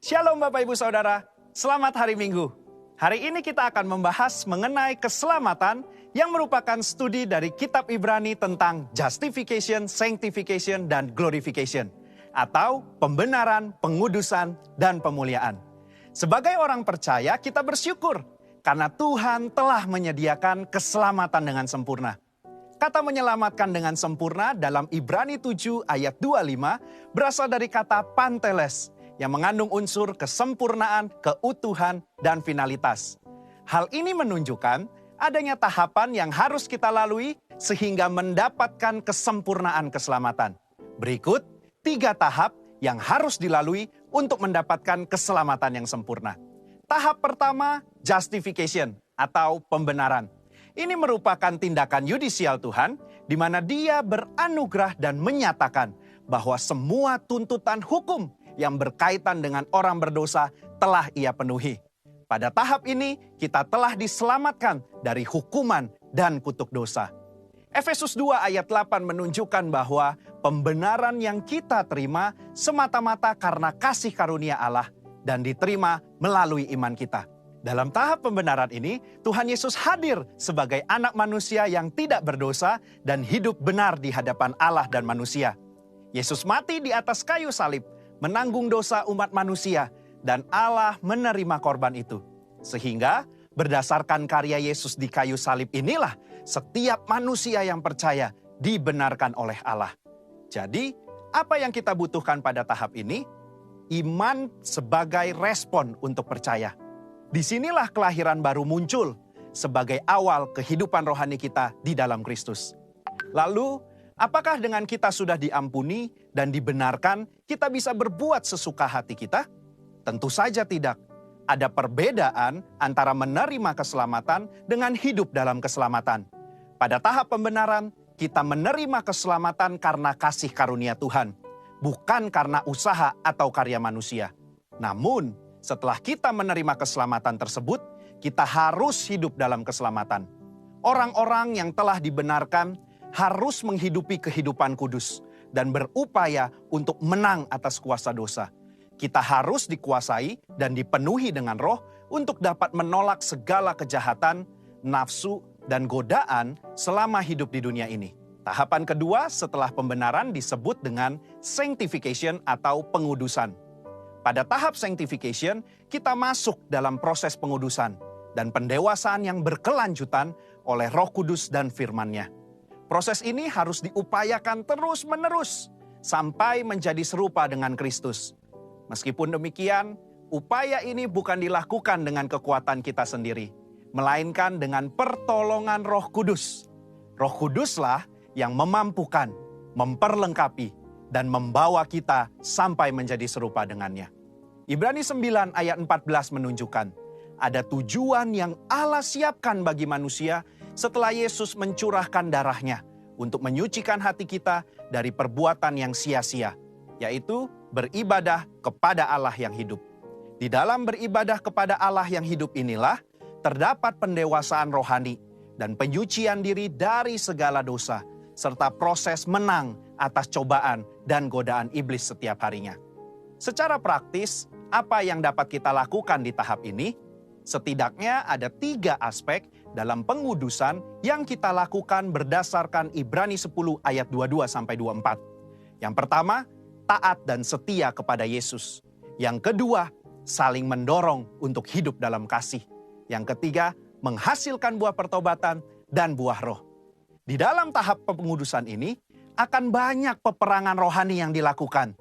Shalom Bapak Ibu Saudara, selamat hari Minggu. Hari ini kita akan membahas mengenai keselamatan yang merupakan studi dari kitab Ibrani tentang justification, sanctification, dan glorification. Atau pembenaran, pengudusan, dan pemuliaan. Sebagai orang percaya kita bersyukur karena Tuhan telah menyediakan keselamatan dengan sempurna. Kata menyelamatkan dengan sempurna dalam Ibrani 7 ayat 25 berasal dari kata panteles yang mengandung unsur kesempurnaan, keutuhan, dan finalitas. Hal ini menunjukkan adanya tahapan yang harus kita lalui sehingga mendapatkan kesempurnaan keselamatan. Berikut 3 tahap yang harus dilalui untuk mendapatkan keselamatan yang sempurna. Tahap pertama, justification atau pembenaran. Ini merupakan tindakan yudisial Tuhan, di mana Dia beranugerah dan menyatakan bahwa semua tuntutan hukum yang berkaitan dengan orang berdosa telah Ia penuhi. Pada tahap ini, kita telah diselamatkan dari hukuman dan kutuk dosa. Efesus 2 ayat 8 menunjukkan bahwa pembenaran yang kita terima semata-mata karena kasih karunia Allah dan diterima melalui iman kita. Dalam tahap pembenaran ini, Tuhan Yesus hadir sebagai anak manusia yang tidak berdosa dan hidup benar di hadapan Allah dan manusia. Yesus mati di atas kayu salib, menanggung dosa umat manusia, dan Allah menerima korban itu. Sehingga berdasarkan karya Yesus di kayu salib inilah setiap manusia yang percaya dibenarkan oleh Allah. Jadi, apa yang kita butuhkan pada tahap ini? Iman sebagai respon untuk percaya. Disinilah kelahiran baru muncul sebagai awal kehidupan rohani kita di dalam Kristus. Lalu, apakah dengan kita sudah diampuni dan dibenarkan, kita bisa berbuat sesuka hati kita? Tentu saja tidak. Ada perbedaan antara menerima keselamatan dengan hidup dalam keselamatan. Pada tahap pembenaran, kita menerima keselamatan karena kasih karunia Tuhan, bukan karena usaha atau karya manusia. Namun, setelah kita menerima keselamatan tersebut, kita harus hidup dalam keselamatan. Orang-orang yang telah dibenarkan harus menghidupi kehidupan kudus dan berupaya untuk menang atas kuasa dosa. Kita harus dikuasai dan dipenuhi dengan roh untuk dapat menolak segala kejahatan, nafsu, dan godaan selama hidup di dunia ini. Tahapan kedua setelah pembenaran disebut dengan sanctification atau pengudusan. Pada tahap sanctification, kita masuk dalam proses pengudusan dan pendewasaan yang berkelanjutan oleh Roh Kudus dan firman-Nya. Proses ini harus diupayakan terus-menerus sampai menjadi serupa dengan Kristus. Meskipun demikian, upaya ini bukan dilakukan dengan kekuatan kita sendiri, melainkan dengan pertolongan Roh Kudus. Roh Kuduslah yang memampukan, memperlengkapi, dan membawa kita sampai menjadi serupa dengannya. Ibrani 9 ayat 14 menunjukkan, ada tujuan yang Allah siapkan bagi manusia setelah Yesus mencurahkan darahnya untuk menyucikan hati kita dari perbuatan yang sia-sia, yaitu beribadah kepada Allah yang hidup. Di dalam beribadah kepada Allah yang hidup inilah terdapat pendewasaan rohani dan penyucian diri dari segala dosa, serta proses menang atas cobaan dan godaan iblis setiap harinya. Secara praktis, apa yang dapat kita lakukan di tahap ini? Setidaknya ada 3 aspek dalam pengudusan yang kita lakukan berdasarkan Ibrani 10 ayat 22-24. Yang pertama, taat dan setia kepada Yesus. Yang kedua, saling mendorong untuk hidup dalam kasih. Yang ketiga, menghasilkan buah pertobatan dan buah roh. Di dalam tahap pengudusan ini, akan banyak peperangan rohani yang dilakukan.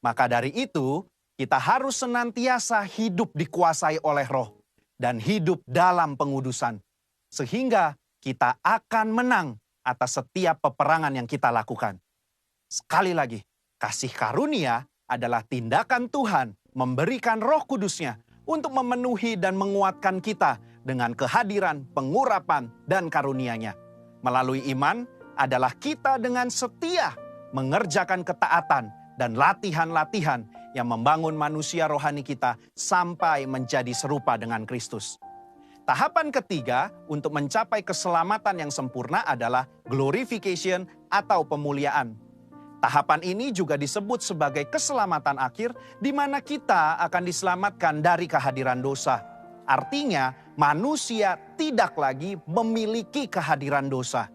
Maka dari itu, kita harus senantiasa hidup dikuasai oleh roh dan hidup dalam pengudusan. Sehingga kita akan menang atas setiap peperangan yang kita lakukan. Sekali lagi, kasih karunia adalah tindakan Tuhan memberikan Roh Kudus-Nya untuk memenuhi dan menguatkan kita dengan kehadiran, pengurapan, dan karunia-Nya. Melalui iman adalah kita dengan setia mengerjakan ketaatan dan latihan-latihan yang membangun manusia rohani kita sampai menjadi serupa dengan Kristus. Tahapan ketiga untuk mencapai keselamatan yang sempurna adalah glorification atau pemuliaan. Tahapan ini juga disebut sebagai keselamatan akhir, di mana kita akan diselamatkan dari kehadiran dosa. Artinya, manusia tidak lagi memiliki kehadiran dosa.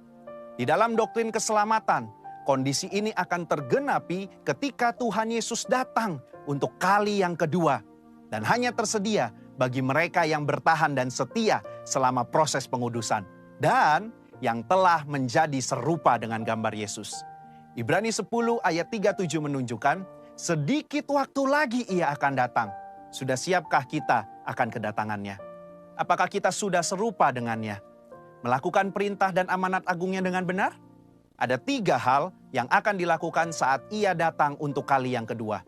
Di dalam doktrin keselamatan, kondisi ini akan tergenapi ketika Tuhan Yesus datang untuk kali yang kedua. Dan hanya tersedia bagi mereka yang bertahan dan setia selama proses pengudusan. Dan yang telah menjadi serupa dengan gambar Yesus. Ibrani 10 ayat 37 menunjukkan, sedikit waktu lagi ia akan datang. Sudah siapkah kita akan kedatangannya? Apakah kita sudah serupa dengannya? Melakukan perintah dan amanat agungnya dengan benar? Ada 3 hal yang akan dilakukan saat ia datang untuk kali yang kedua.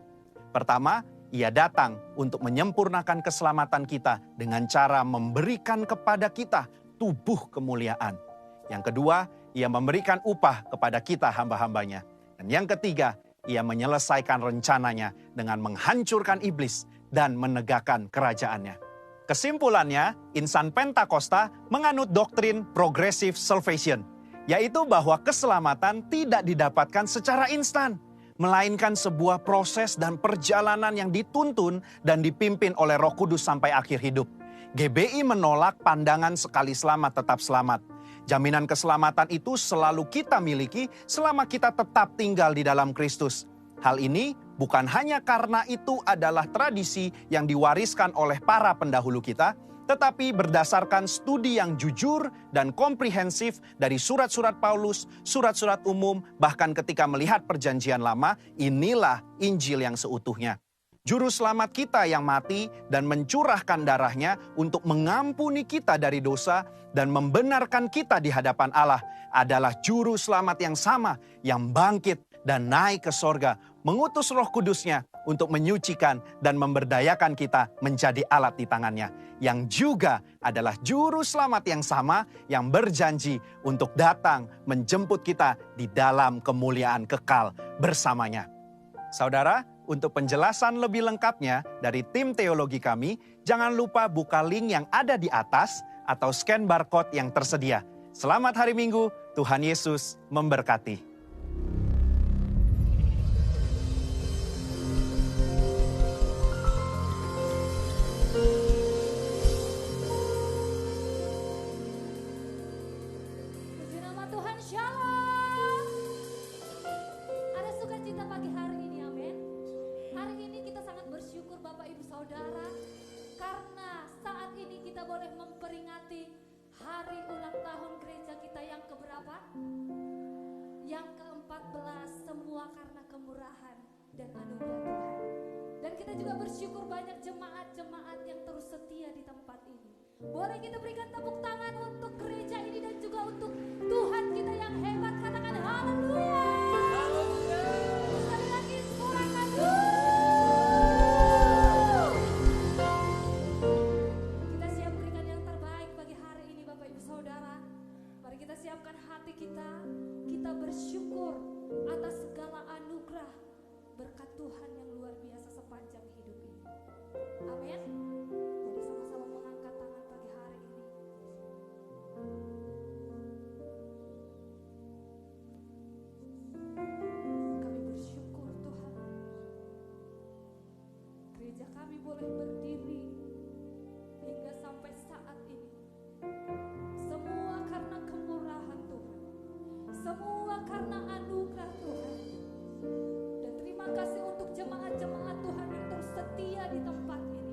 Pertama, ia datang untuk menyempurnakan keselamatan kita dengan cara memberikan kepada kita tubuh kemuliaan. Yang kedua, ia memberikan upah kepada kita hamba-hambanya. Dan yang ketiga, ia menyelesaikan rencananya dengan menghancurkan iblis dan menegakkan kerajaannya. Kesimpulannya, insan Pentakosta menganut doktrin progressive salvation, yaitu bahwa keselamatan tidak didapatkan secara instan, melainkan sebuah proses dan perjalanan yang dituntun dan dipimpin oleh Roh Kudus sampai akhir hidup. GBI menolak pandangan sekali selamat tetap selamat. Jaminan keselamatan itu selalu kita miliki selama kita tetap tinggal di dalam Kristus. Hal ini bukan hanya karena itu adalah tradisi yang diwariskan oleh para pendahulu kita, tetapi berdasarkan studi yang jujur dan komprehensif dari surat-surat Paulus, surat-surat umum, bahkan ketika melihat perjanjian lama, inilah Injil yang seutuhnya. Juru selamat kita yang mati dan mencurahkan darahnya untuk mengampuni kita dari dosa dan membenarkan kita di hadapan Allah adalah juru selamat yang sama yang bangkit dan naik ke sorga, mengutus Roh Kudusnya untuk menyucikan dan memberdayakan kita menjadi alat di tangannya, yang juga adalah juru selamat yang sama yang berjanji untuk datang menjemput kita di dalam kemuliaan kekal bersamanya. Saudara, untuk penjelasan lebih lengkapnya dari tim teologi kami, jangan lupa buka link yang ada di atas atau scan barcode yang tersedia. Selamat hari Minggu, Tuhan Yesus memberkati. Puji nama Tuhan, Shalom. Ada sukacita pagi hari ini, amin. Hari ini kita sangat bersyukur Bapak Ibu Saudara, karena saat ini kita boleh memperingati hari ulang tahun gereja kita yang keberapa? Yang ke-14, semua karena kemurahan dan anugerah Tuhan. Dan kita juga bersyukur banyak jemaat-jemaat yang terus setia di tempat ini. Boleh kita berikan tepuk tangan untuk gereja ini dan juga untuk Tuhan kita yang hebat. Katakan haleluya. Sekali lagi sorakan. Kita siap berikan yang terbaik bagi hari ini Bapak Ibu Saudara. Mari kita siapkan hati kita. Kita bersyukur atas segala anugerah berkat Tuhan yang luar biasa sepanjang hidup ini. Amin. Mari sama-sama mengangkat tangan pagi hari ini. Kami bersyukur Tuhan. Gereja kami boleh berdiri hingga sampai saat ini. Semua karena kemurahan Tuhan. Semua karena anugerah Tuhan. Dan terima kasih untuk jemaat-jemaat Tuhan yang terus setia di tempat ini.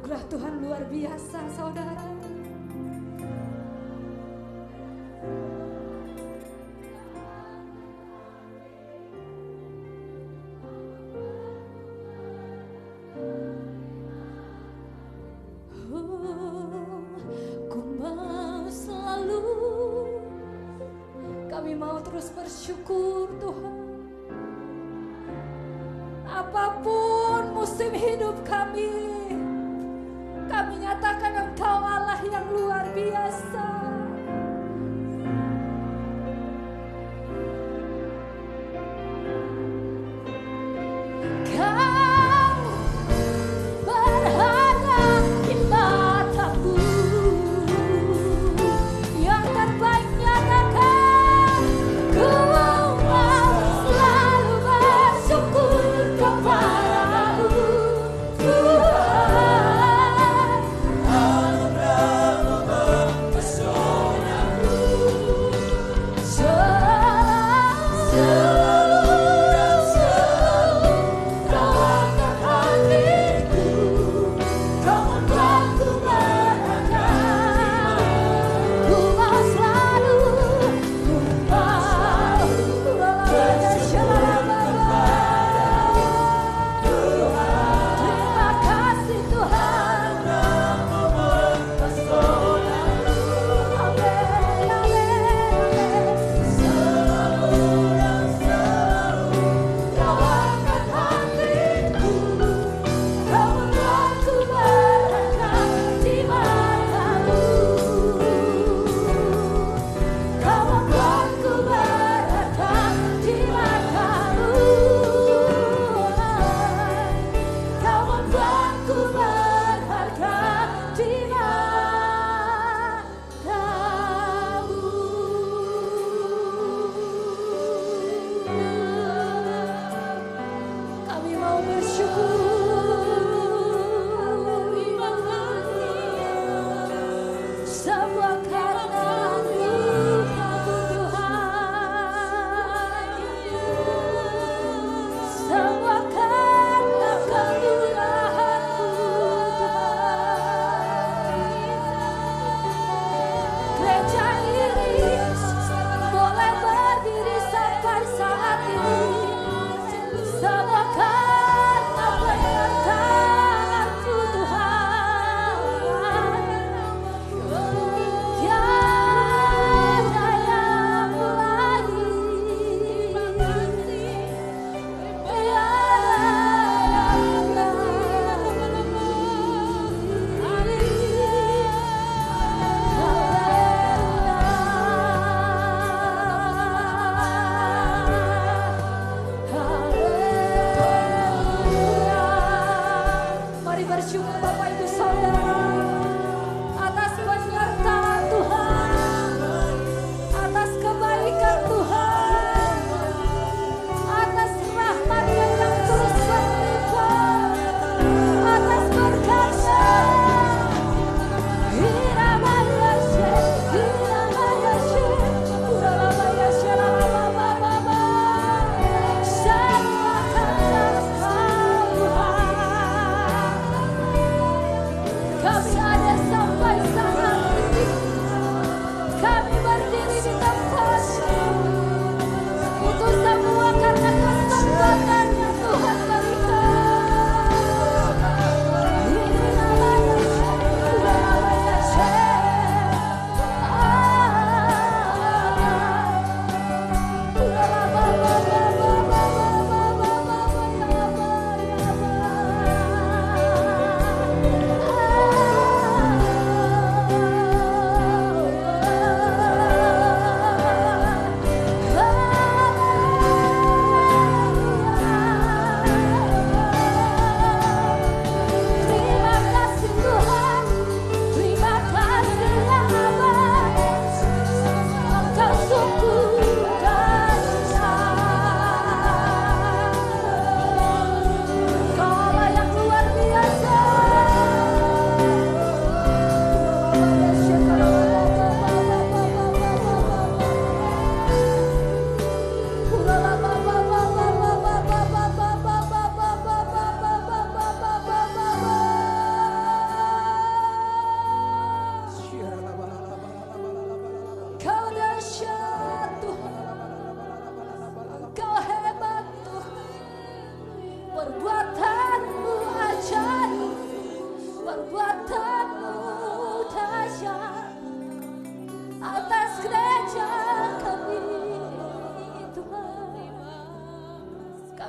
Anugerah Tuhan luar biasa, saudara. Ku mau selalu, kami mau terus bersyukur Tuhan. Apapun musim hidup kami nyatakan Engkau Allah yang luar biasa. Kau berharga di mataku, yang terbaik nyatakan. Ku mau selalu bersyukur kepadamu Tuhan.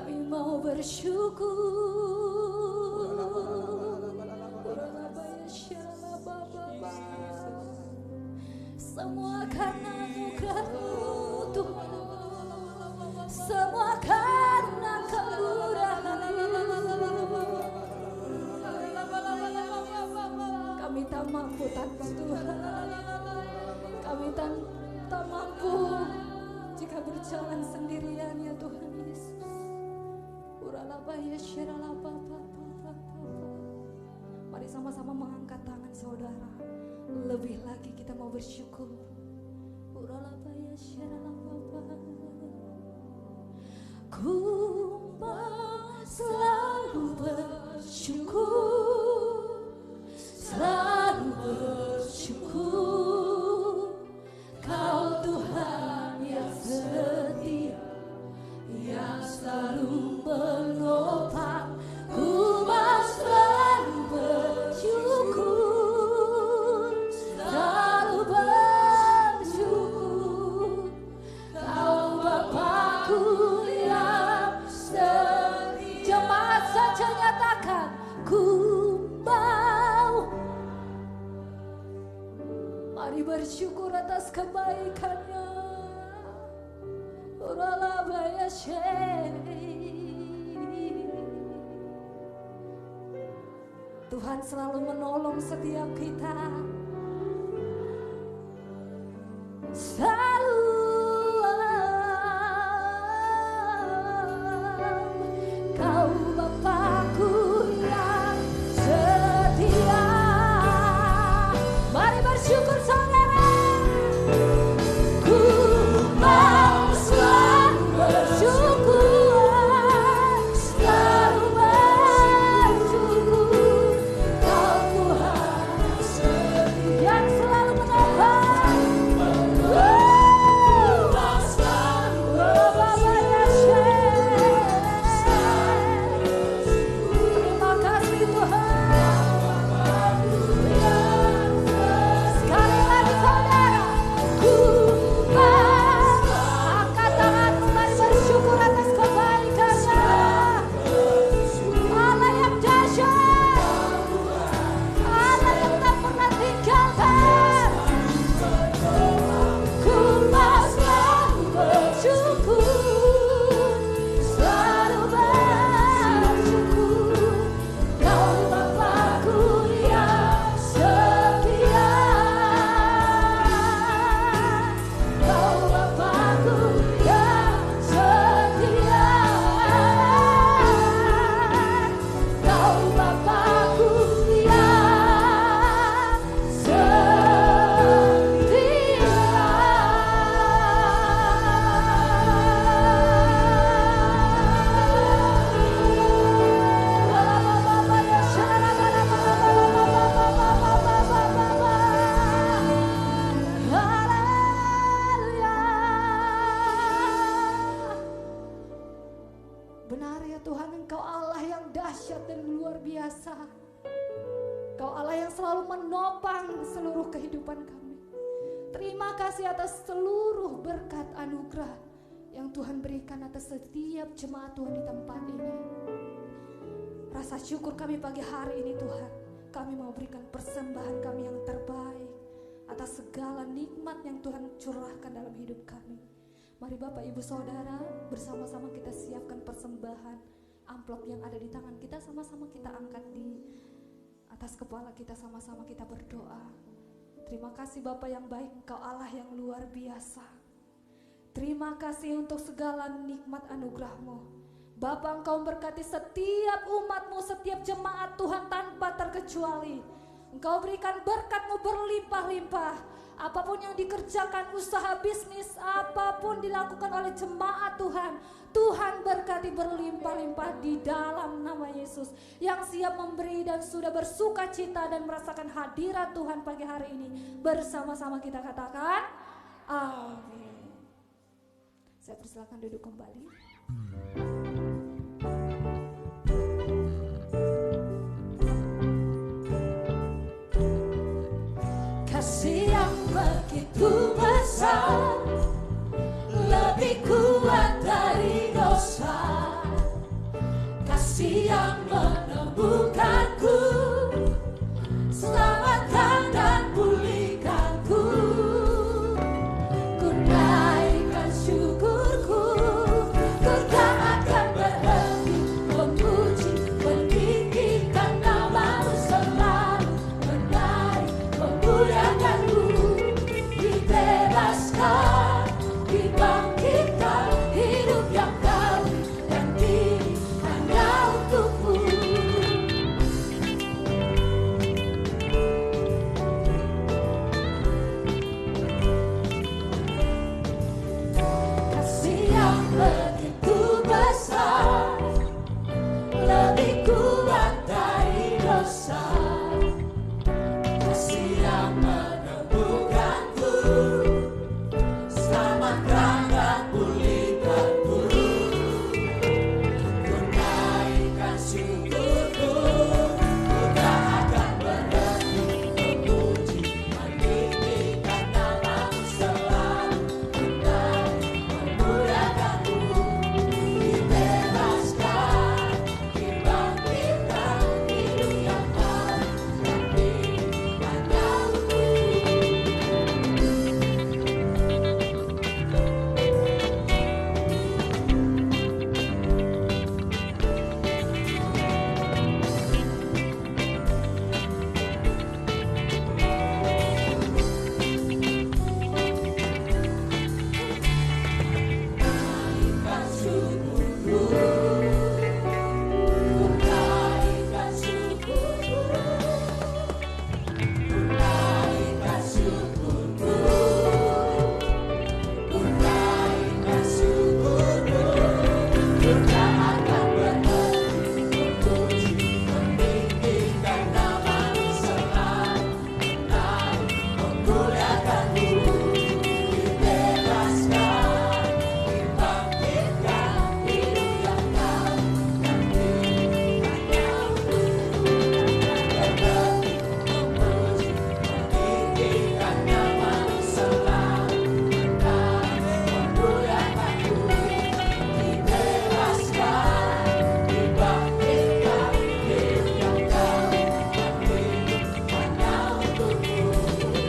Kami mau bersyukur. Semua karena anugerah-Mu Tuhan, semua karena kemurahan-Mu. Kami tak mampu tanpa Tuhan, kami tak mampu jika berjalan sendirian ya Tuhan Yesus. Mari sama-sama mengangkat tangan saudara. Lebih lagi kita mau bersyukur. Ku mau selalu bersyukur, selalu bersyukur. Kau Tuhan yang setia, yang selalu menopang. Ku mau selalu bersyukur, selalu bersyukur. Kau Bapakku yang setia. Jemaat saja nyatakan, ku mau. Mari bersyukur atas kebaikannya. Tuhan selalu menolong setiap kita. Selalu. Kau Bapakku yang setia. Mari bersyukur saudara. Ku mau selalu bersyukur, selalu bersyukur. Kau Tuhan yang selalu menolong. Terima kasih Tuhan. Sekali lagi saudara, ku angkat tanganmu, mari bersyukur atas kebaikannya. Allah yang dahsyat, Allah yang tak pernah tinggalkan. Ku mau selalu bersyukur, selalu bersyukur. Kau Bapakku yang setia, Kau Bapakku yang setia, Kau Bapakku yang Benar ya Tuhan, Engkau Allah yang dahsyat dan luar biasa. Engkau Allah yang selalu menopang seluruh kehidupan kami. Terima kasih atas seluruh berkat anugerah yang Tuhan berikan atas setiap jemaat Tuhan di tempat ini. Rasa syukur kami pagi hari ini Tuhan. Kami mau berikan persembahan kami yang terbaik atas segala nikmat yang Tuhan curahkan dalam hidup kami. Mari Bapak Ibu Saudara, bersama-sama kita siapkan persembahan. Amplop yang ada di tangan kita sama-sama kita angkat di atas kepala kita, sama-sama kita berdoa. Terima kasih Bapa yang baik, Engkau Allah yang luar biasa. Terima kasih untuk segala nikmat anugerah-Mu. Bapa, Engkau memberkati setiap umat-Mu, setiap jemaat Tuhan tanpa terkecuali. Engkau berikan berkat-Mu berlimpah-limpah. Apapun yang dikerjakan, usaha bisnis, apapun dilakukan oleh jemaat Tuhan, Tuhan berkati berlimpah-limpah di dalam nama Yesus. Yang siap memberi dan sudah bersuka cita dan merasakan hadirat Tuhan pagi hari ini. Bersama-sama kita katakan, amin. Saya persilakan duduk kembali. Kasih yang begitu besar, lebih kuat dari dosa. kasih yang menemukanku, selamatkan dan pulihkanku. Ku naikkan syukurku, ku tak akan berhenti memuji, meninggikan namamu selalu, menarik, memuliakanku. Dibebaskan, dibangkitkan, hidup yang baru dan diri hanya untukmu. Kasih yang begitu besar, lebih kuat dari dosa. Kasih yang menemukanku, selamatkan dan pulihkanku. Ku naikkan syukurku, ku tak akan berhenti memuji, meninggikan namamu selalu, menarik, memuliakanmu. Dibebaskan, dibangkitkan, hidup yang baru dan diri hanya untukmu. Naikkan syukurku, ku naikkan syukurku, ku naikkan syukurku, ku naikkan syukurku. Ku tak akan berhenti memuji, meninggikan namamu selalu, menarik, memuliakanmu. Dibebaskan, dibangkitkan, hidup yang baru dan diri hanya untukmu. Berhenti memuji, meninggikan namamu selalu, menarik, memuliakanmu. Dibebaskan, dibangkitkan, hidup yang baru dan diri hanya untukmu.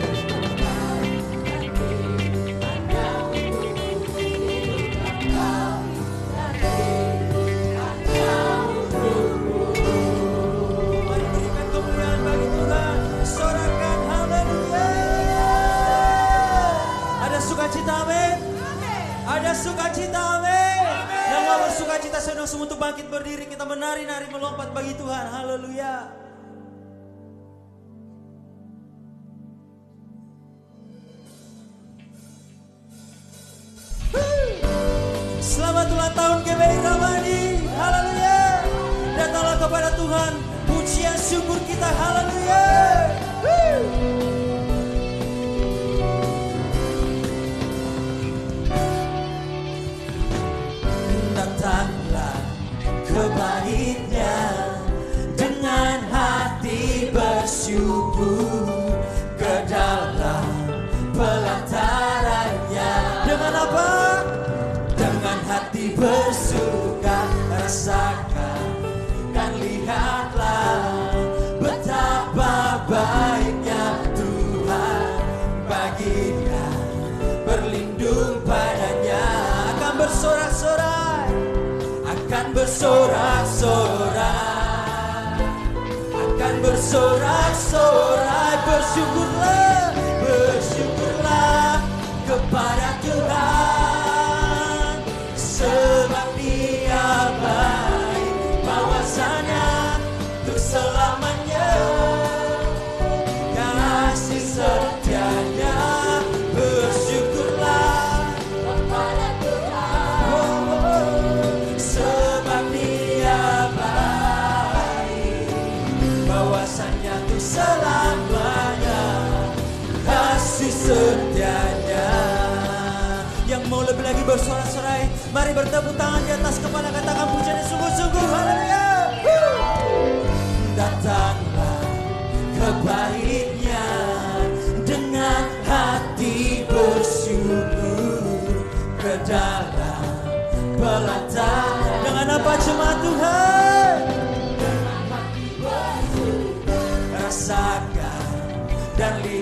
Menarik dan diri hanya untukmu. Hidup yang baru dan diri hanya untukmu. Mari berikan kemuliaan bagi Tuhan. Sorakan haleluya. Ada sukacita, amin. Ada sukacita, amin. Yang mau bersukacita sedang semua untuk bangkit berdiri. Kita menari-nari melompat bagi Tuhan. Haleluya. Selamat ulang tahun GBI Ramadi. Haleluya. Datanglah kepada Tuhan. Pujian syukur kita. Haleluya. Datanglah ke bait-Nya dengan hati bersyukur, ke dalam pelataran-Nya. Dengan apa? Dengan hati bersuka, rasakan dan lihatlah betapa baiknya Tuhan. Baginya berlindung padanya, akan bersorak-sorai, akan bersorak-sorai, akan bersorak-sorai. Bersyukurlah, bersyukurlah kepada Tuhan, sebab Dia baik, bahwasanya untuk selamanya kasih setianya. Bersyukurlah Kepada Tuhan, sebab Dia baik, bahwasanya untuk selamanya kasih setianya. Yang mau lebih lagi bersorak-sorai, mari bertepuk tangan di atas kepala, katakan pujian yang sungguh-sungguh. Haleluya. Datanglah ke bait-Nya dengan hati bersyukur, ke dalam pelataran. Dengan apa jemaat Tuhan?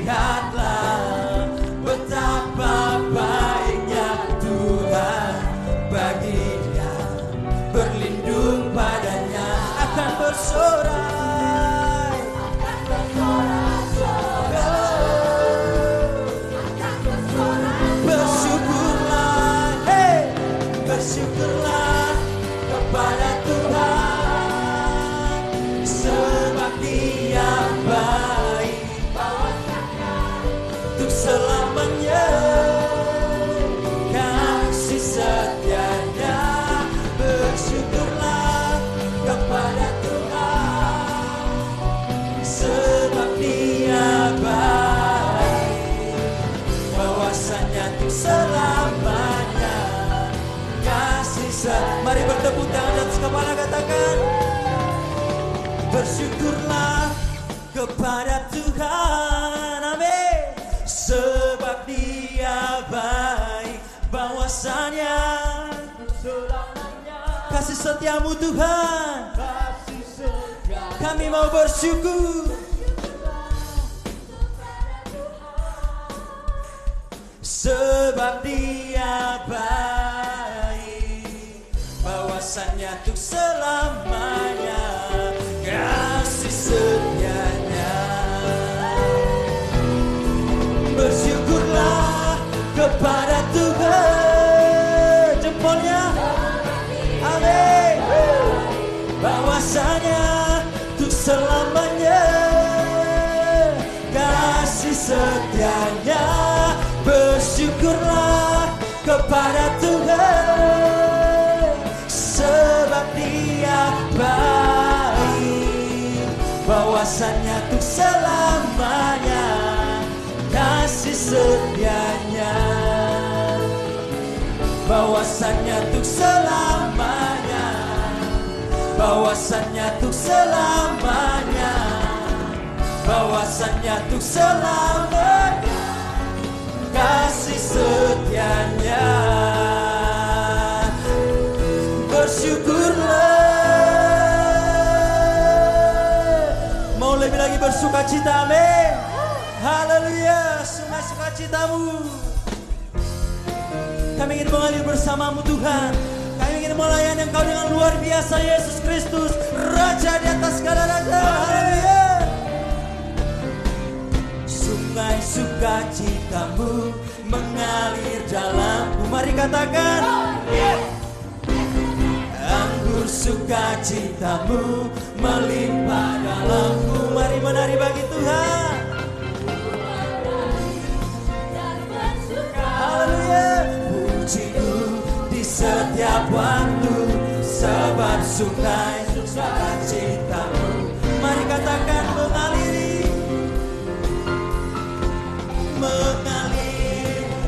lihatlah betapa baiknya Tuhan bagi dia berlindung padanya akan bersorai, bersyukurlah, bersyukurlah kepada Tuhan sebab Dia baik untuk selamanya, kasih setianya. Bersyukurlah kepada Tuhan sebab Dia baik, bahwasanya untuk selamanya kasih Mari bertepuk tangan atas kepala, katakan bersyukurlah kepada Tuhan, amin, sebab Dia baik, bahwasanya kasih setiamu Tuhan, kami mau bersyukur sebab Dia baik, bahwasanya untuk selamanya kasih setianya. Bersyukurlah kepada Tuhan, jempolnya, amin, bahwasanya untuk selamanya kasih setianya. Bersyukurlah kepada Tuhan sebab Dia baik, bahwasanya untuk selamanya kasih setianya, bahwasanya untuk selamanya, bahwasanya untuk selamanya, bahwasanya untuk selamanya kasih setianya. Bersyukurlah, mau lebih lagi bersukacita, amin, haleluya. Sungai sukacitamu kami ingin mengalir bersamamu Tuhan, kami ingin melayani Engkau dengan luar biasa, Yesus Kristus, Raja di atas segala raja, haleluya. Sungai sukacitamu mengalir dalamku, mari katakan, anggur sukacitamu melimpah dalamku, mari menari bagi Tuhan, haleluya. Pujiku di setiap waktu sebab sungai sukacitamu, mari katakan, mengalir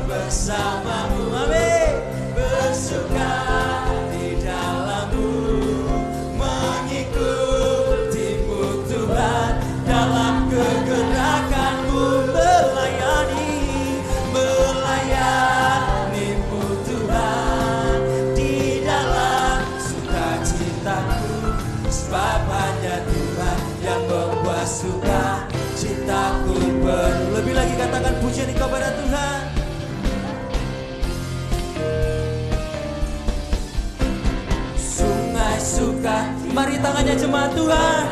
bersamamu, amin, bersuka di dalammu, mengikutimu Tuhan dalam kegerakanmu, melayanimu Tuhan di dalam sukacitaku, sebab hanya Tuhan yang membuat suka cintaku penuh. Lebih lagi katakan pujian kepada Tuhan. Sungai suka, mari tangannya jemaat Tuhan,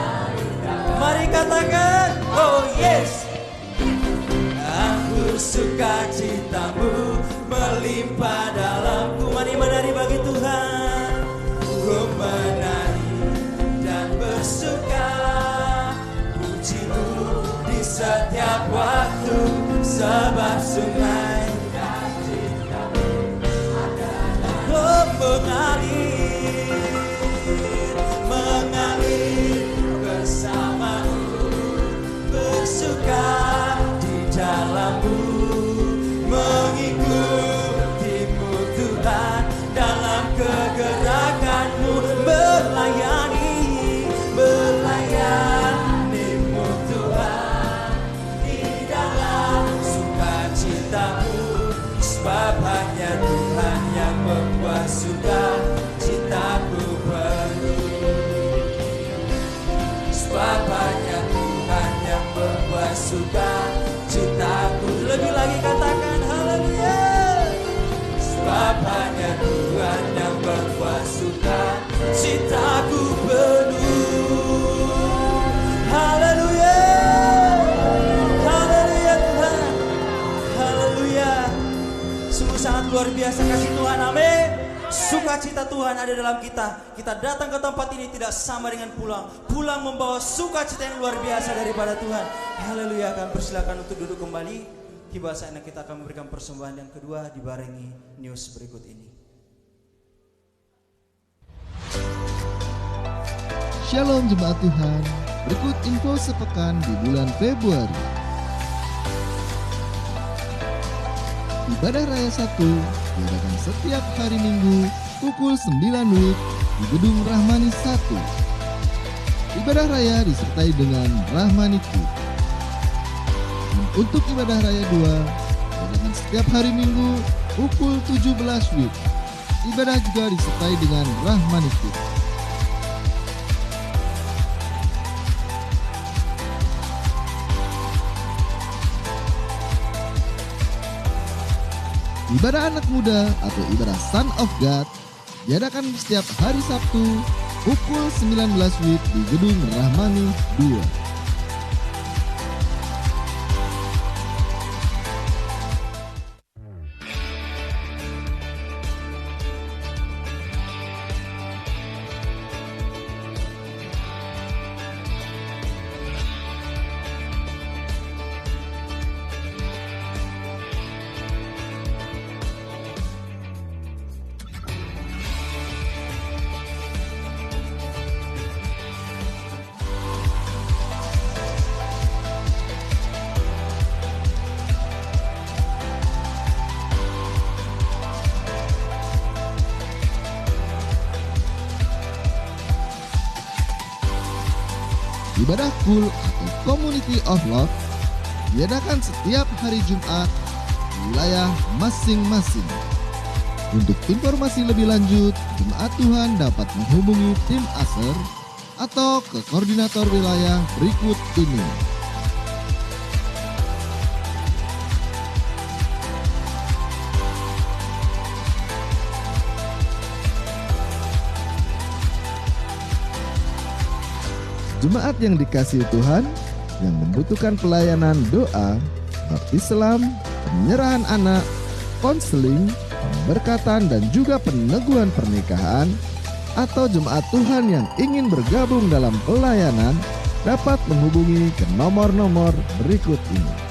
mari katakan, oh yes. Anggur sukacitamu melimpah dalamku, mari menari bagi Tuhan. Ku menari dan bersuka, pujimu di setiap waktu sebab sungai sukacitamu adalah mengalir bersamamu, bersuka di dalammu, mengikutimu Tuhan dalam kegerakanmu, melayanimu Tuhan di dalam sukacitamu, sebab hanya Tuhan yang membuat sukacitaku penuh, sebab hanya Tuhan yang membuat suka biasa kasih Tuhan, amin. Sukacita Tuhan ada dalam kita. Kita datang ke tempat ini tidak sama dengan pulang. Pulang membawa sukacita yang luar biasa daripada Tuhan. Haleluya. Kami persilakan untuk duduk kembali. Tiba saatnya kita akan memberikan persembahan yang kedua dibarengi news berikut ini. Shalom jemaat Tuhan. Berikut info sepekan di bulan Februari. Ibadah Raya 1 diadakan setiap hari Minggu pukul 9 WIB di Gedung Rahmani 1. Ibadah Raya disertai dengan Rahmani Food. Dan untuk Ibadah Raya 2 diadakan setiap hari Minggu pukul 17 WIB. Ibadah juga disertai dengan Rahmani Food. Ibadah anak muda atau ibadah Son of God diadakan setiap hari Sabtu pukul 19 WIB di Gedung Rahmani 2. Ibadah Kul atau Community of Love diadakan setiap hari Jumat di wilayah masing-masing. Untuk informasi lebih lanjut, jemaat Tuhan dapat menghubungi tim ASER atau ke koordinator wilayah berikut ini. Jemaat yang dikasihi Tuhan, yang membutuhkan pelayanan doa, baptiselam, penyerahan anak, konseling, pemberkatan dan juga peneguhan pernikahan, atau jemaat Tuhan yang ingin bergabung dalam pelayanan, dapat menghubungi ke nomor-nomor berikut ini.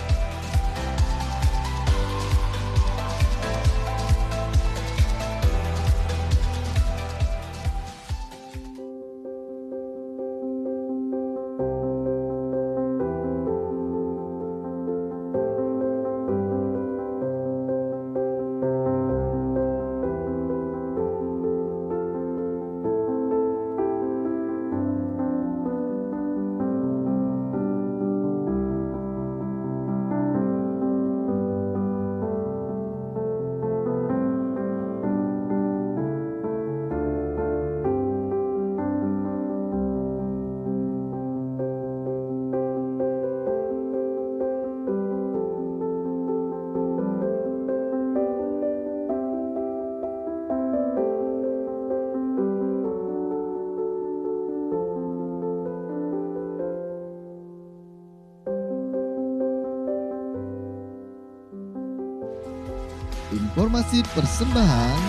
Informasi persembahan,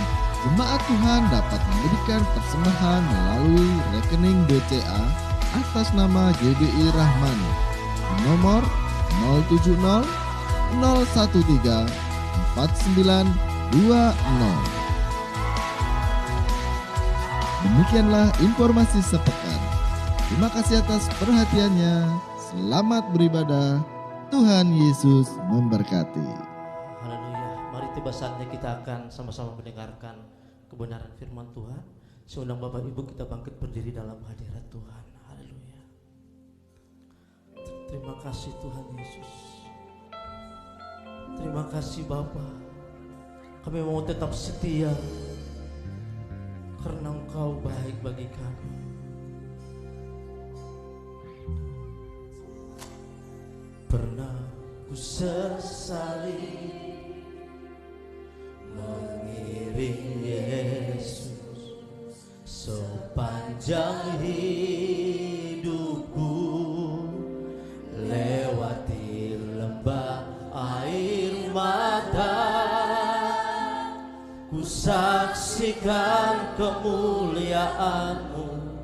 jemaat Tuhan dapat memberikan persembahan melalui rekening BCA atas nama GBI Rahmani nomor 070 013 4920. Demikianlah informasi sepekan. Terima kasih atas perhatiannya. Selamat beribadah. Tuhan Yesus memberkati. Tiba saatnya kita akan sama-sama mendengarkan kebenaran firman Tuhan. Saya undang Bapak Ibu kita bangkit berdiri dalam hadirat Tuhan. Haleluya. Terima kasih Tuhan Yesus. Terima kasih Bapa. Kami mau tetap setia karena Engkau baik bagi kami. Pernah ku sesali mengiring Yesus sepanjang hidupku, lewati lembah air mata, saksikan kemuliaan-Mu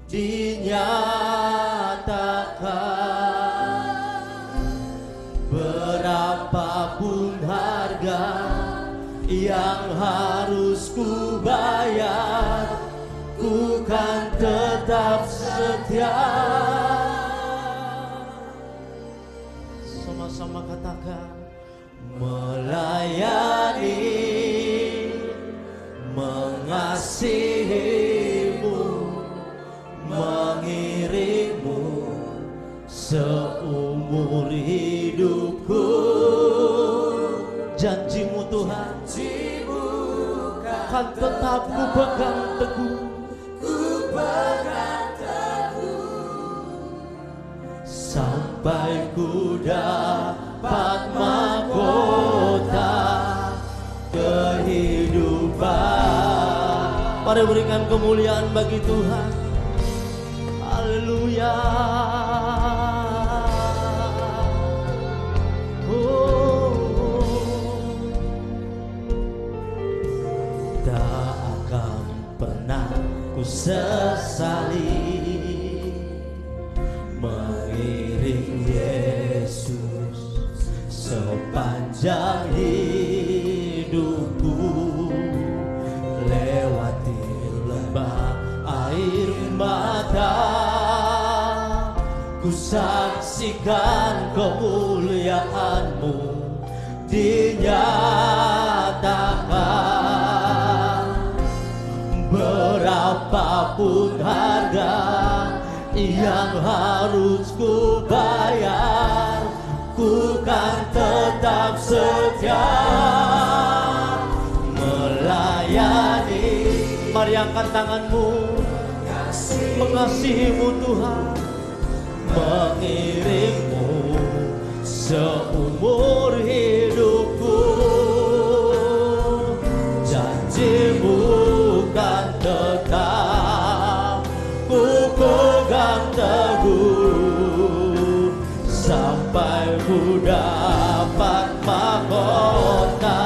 dinyatakan. Berapapun harga yang harus ku bayar, ku kan tetap setia. Sama-sama katakan, melayani, mengasihi-Mu, mengiring-Mu seumur hidupku. Janji-Mu Tuhan, janji-Mu kan tetap ku pegang teguh, sampai ku dapat mahkota kehidupan. Mari berikan kemuliaan bagi Tuhan. Haleluya. Tak akan pernah ku sesali mengiring Yesus sepanjang hidupku, lewati lembah air mata, ku saksikan kemuliaan-Mu dinyatakan. Berapapun harga yang harus ku bayar, ku kan tetap setia melayani. Mari angkat tanganmu, mengasihi-Mu Tuhan, mengiring-Mu seumur hidupku. Janji-Mu kan tetap ku pegang teguh, sampai ku dapat mahkota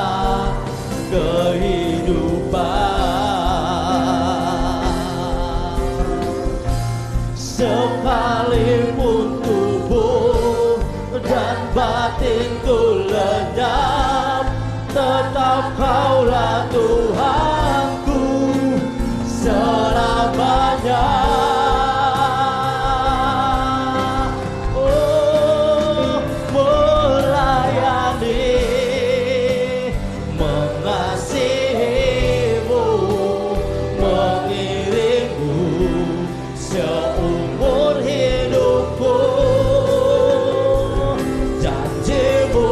kehidupan. Sekalipun tubuh dan batinku lenyap, tetap Kaulah Tuhanku selamanya. Oh, melayani, mengasihi-Mu, mengiring-Mu seumur hidupku. Janji-Mu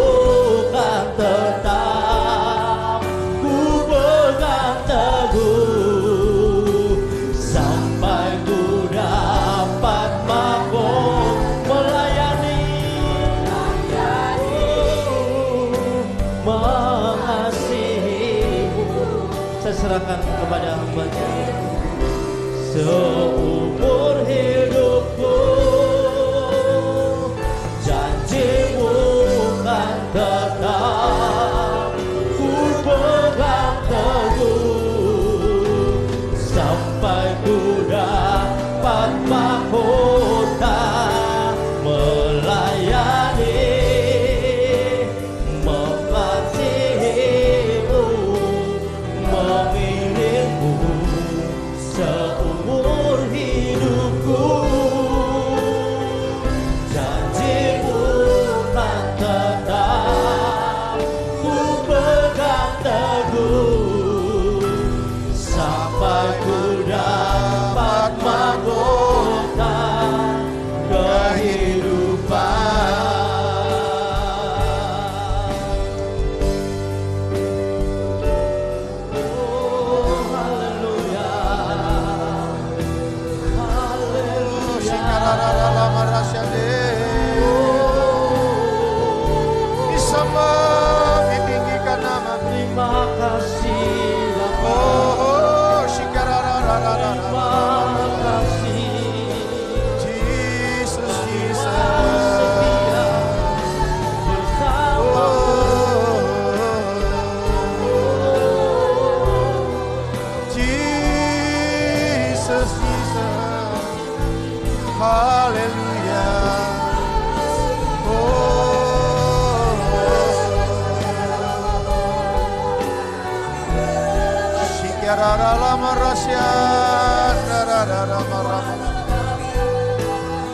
kan tetap ku pegang teguh, sampai ku dapat mahkota melayani, mengasihi-Mu. Saya serahkan kepada hamba-Nya seumur hidupku. Janji-Mu kan tetap ku pegang teguh, sampai ku dapat mahkota melayani, mengasihi-Mu, mengiring-Mu seumur hidupku.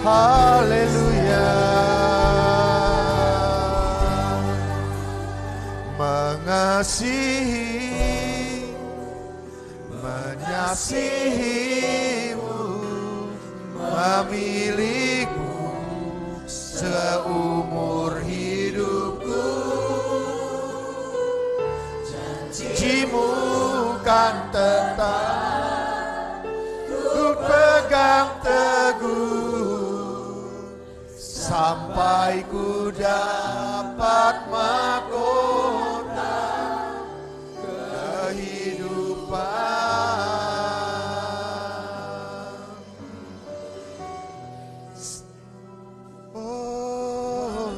Haleluya. Mengasihi, menyasihimu, memilikimu seumur hidupku. Janjimu kan tetap ku pegang teguh sampai ku dapat mahkota kehidupan. Oh,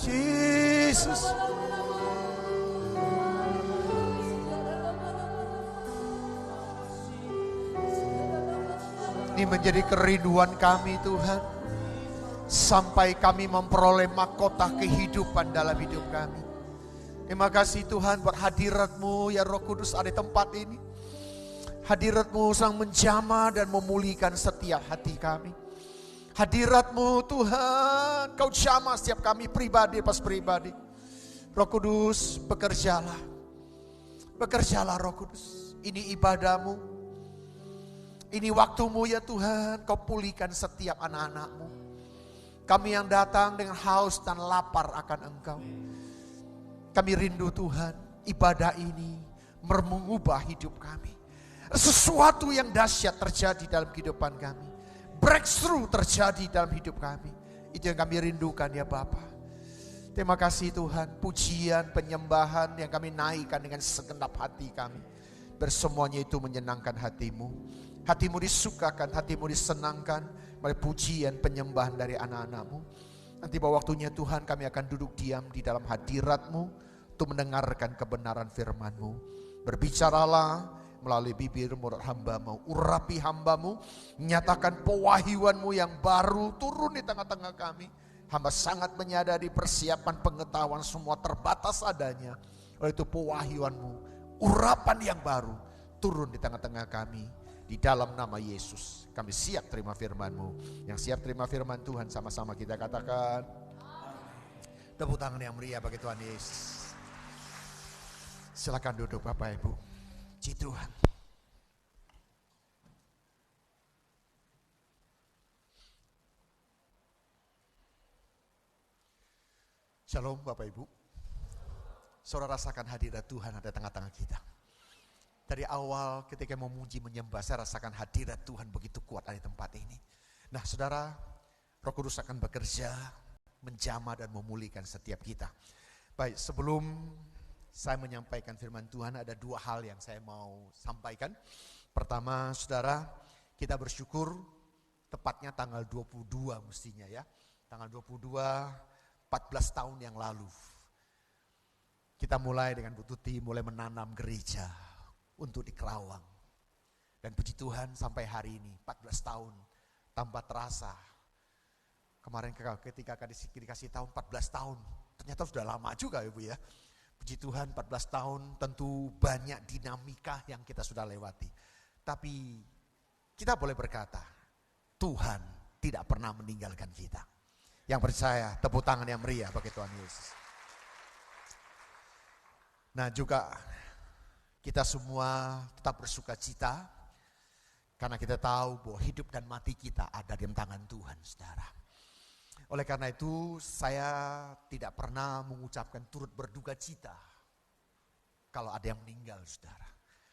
Jesus. Ini menjadi kerinduan kami Tuhan. Sampai kami memperoleh mahkota kehidupan dalam hidup kami. Terima kasih Tuhan buat hadirat-Mu ya Roh Kudus ada di tempat ini. Hadirat-Mu sang menjamah dan memulihkan setiap hati kami. Hadirat-Mu Tuhan, Kau jamah setiap kami pribadi pas pribadi. Roh Kudus bekerjalah. Bekerjalah Roh Kudus. Ini ibadah-Mu. Ini waktu-Mu ya Tuhan, Kau pulihkan setiap anak-anak-Mu. Kami yang datang dengan haus dan lapar akan Engkau. Kami rindu Tuhan, ibadah ini mengubah hidup kami. Sesuatu yang dahsyat terjadi dalam kehidupan kami. Breakthrough terjadi dalam hidup kami. Itu yang kami rindukan ya Bapa. Terima kasih Tuhan, pujian, penyembahan yang kami naikkan dengan segenap hati kami. Bersemuanya itu menyenangkan hati-Mu. Hati-Mu disukakan, hati-Mu disenangkan oleh pujian penyembahan dari anak-anak-Mu. Nanti pada waktunya Tuhan kami akan duduk diam di dalam hadirat-Mu untuk mendengarkan kebenaran firman-Mu. Berbicaralah melalui bibir murid hamba-Mu, urapi hamba-Mu, nyatakan pewahyuan-Mu yang baru turun di tengah-tengah kami. Hamba sangat menyadari persiapan pengetahuan semua terbatas adanya. Oleh itu pewahyuan-Mu, urapan yang baru turun di tengah-tengah kami. Di dalam nama Yesus kami siap terima firman-Mu. Yang siap terima firman Tuhan sama-sama kita katakan tepuk tangan yang meriah bagi Tuhan Yesus. Silakan duduk Bapak Ibu. Puji Tuhan. Shalom Bapak Ibu. Saudara rasakan hadirat Tuhan ada tengah-tengah kita. Dari awal ketika memuji menyembah, saya rasakan hadirat Tuhan begitu kuat ada di tempat ini. Nah saudara, Roh Kudus akan bekerja, menjamah dan memulihkan setiap kita. Baik, sebelum saya menyampaikan firman Tuhan, ada dua hal yang saya mau sampaikan. Pertama, saudara, kita bersyukur tepatnya tanggal 22 mestinya ya. Tanggal 22, 14 tahun yang lalu. Kita mulai dengan Bu Tuti, mulai menanam gereja untuk di Kerawang. Dan puji Tuhan sampai hari ini 14 tahun tanpa terasa. Kemarin ketika dikasih tahun 14 tahun, ternyata sudah lama juga Ibu ya. Puji Tuhan 14 tahun tentu banyak dinamika yang kita sudah lewati. Tapi kita boleh berkata, Tuhan tidak pernah meninggalkan kita. Yang percaya tepuk tangan yang meriah bagi Tuhan Yesus. Nah juga kita semua tetap bersuka cita karena kita tahu bahwa hidup dan mati kita ada di tangan Tuhan, saudara. Oleh karena itu saya tidak pernah mengucapkan turut berduka cita kalau ada yang meninggal, saudara.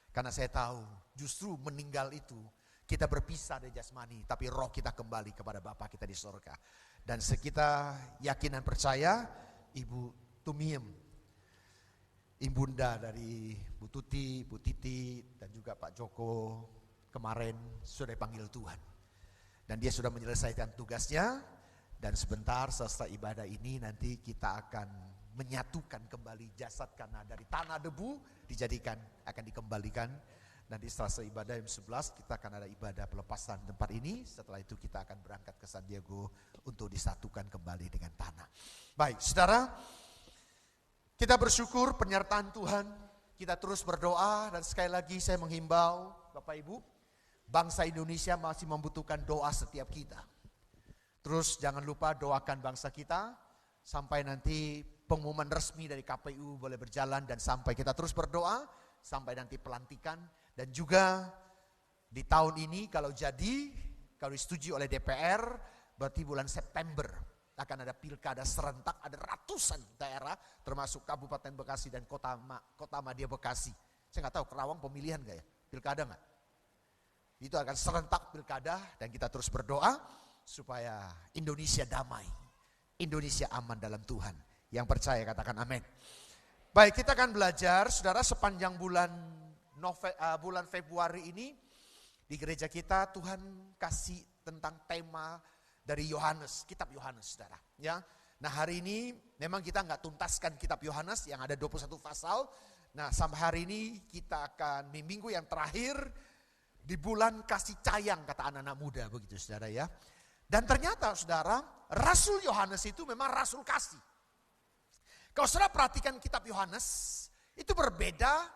Karena saya tahu justru meninggal itu kita berpisah dari jasmani, tapi roh kita kembali kepada Bapa kita di surga. Dan kita yakin dan percaya Ibu Tumiem, Ibunda dari Bu Tuti, Bu Titi, dan juga Pak Joko kemarin sudah dipanggil Tuhan. Dan dia sudah menyelesaikan tugasnya. Dan sebentar setelah ibadah ini nanti kita akan menyatukan kembali jasad karena dari tanah debu dijadikan, akan dikembalikan. Nanti setelah ibadah jam 11 kita akan ada ibadah pelepasan tempat ini. Setelah itu kita akan berangkat ke San Diego untuk disatukan kembali dengan tanah. Baik, saudara. Kita bersyukur penyertaan Tuhan, kita terus berdoa dan sekali lagi saya menghimbau Bapak Ibu, bangsa Indonesia masih membutuhkan doa setiap kita. Terus jangan lupa doakan bangsa kita sampai nanti pengumuman resmi dari KPU boleh berjalan dan sampai kita terus berdoa sampai nanti pelantikan. Dan juga di tahun ini kalau disetujui oleh DPR berarti bulan September akan ada pilkada serentak, ada ratusan daerah termasuk Kabupaten Bekasi dan Kota Madya Bekasi. Saya nggak tahu Kerawang pemilihan nggak ya, pilkada nggak? Itu akan serentak pilkada dan kita terus berdoa supaya Indonesia damai, Indonesia aman dalam Tuhan. Yang percaya katakan amin. Baik, kita akan belajar saudara sepanjang bulan Februari ini di gereja kita Tuhan kasih tentang tema dari Yohanes, kitab Yohanes saudara. Ya, nah hari ini memang kita nggak tuntaskan kitab Yohanes yang ada 21 pasal. Nah sampai hari ini kita akan di minggu yang terakhir di bulan kasih sayang kata anak-anak muda begitu saudara ya. Dan ternyata saudara Rasul Yohanes itu memang Rasul kasih. Kalau saudara perhatikan kitab Yohanes itu berbeda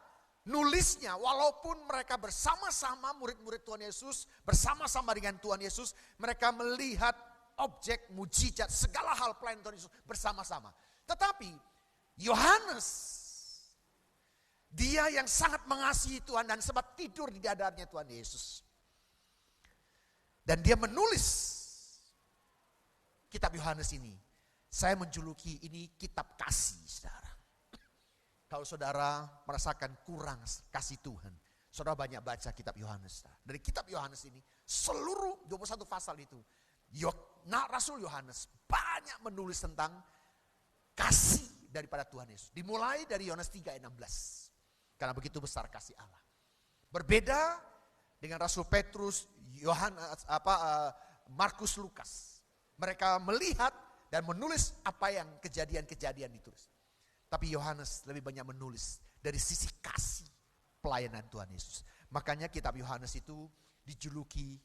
nulisnya walaupun mereka bersama-sama murid-murid Tuhan Yesus, bersama-sama dengan Tuhan Yesus, mereka melihat objek mujizat segala hal pelayanan Tuhan Yesus bersama-sama. Tetapi Yohanes dia yang sangat mengasihi Tuhan dan sempat tidur di dadarnya Tuhan Yesus. Dan dia menulis kitab Yohanes ini. Saya menjuluki ini kitab kasih, saudara. Kalau saudara merasakan kurang kasih Tuhan, saudara banyak baca kitab Yohanes. Dari kitab Yohanes ini, seluruh 21 pasal itu, Rasul Yohanes banyak menulis tentang kasih daripada Tuhan Yesus. Dimulai dari Yohanes 3 ayat 16. Karena begitu besar kasih Allah. Berbeda dengan Rasul Petrus, Markus, Lukas. Mereka melihat dan menulis apa yang kejadian-kejadian ditulis. Tapi Yohanes lebih banyak menulis dari sisi kasih pelayanan Tuhan Yesus. Makanya kitab Yohanes itu dijuluki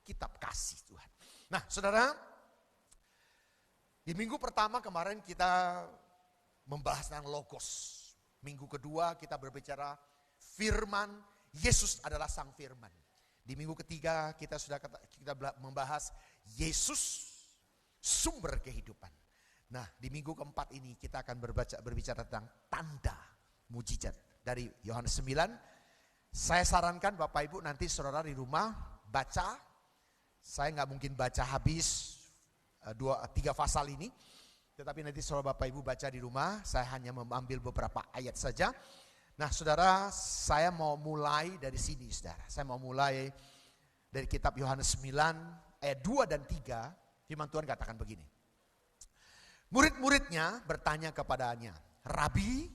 kitab kasih Tuhan. Nah saudara, di minggu pertama kemarin kita membahas tentang logos. Minggu kedua kita berbicara firman, Yesus adalah sang firman. Di minggu ketiga kita membahas Yesus sumber kehidupan. Nah di minggu keempat ini kita akan berbicara tentang tanda mujizat dari Yohanes 9. Saya sarankan Bapak Ibu nanti saudara di rumah baca. Saya nggak mungkin baca habis 3 pasal ini. Tetapi nanti saudara Bapak Ibu baca di rumah. Saya hanya mengambil beberapa ayat saja. Nah saudara, saya mau mulai dari sini saudara. Saya mau mulai dari kitab Yohanes 9 ayat 2 dan 3. Firman Tuhan katakan begini. Murid-muridnya bertanya kepadanya, Rabi,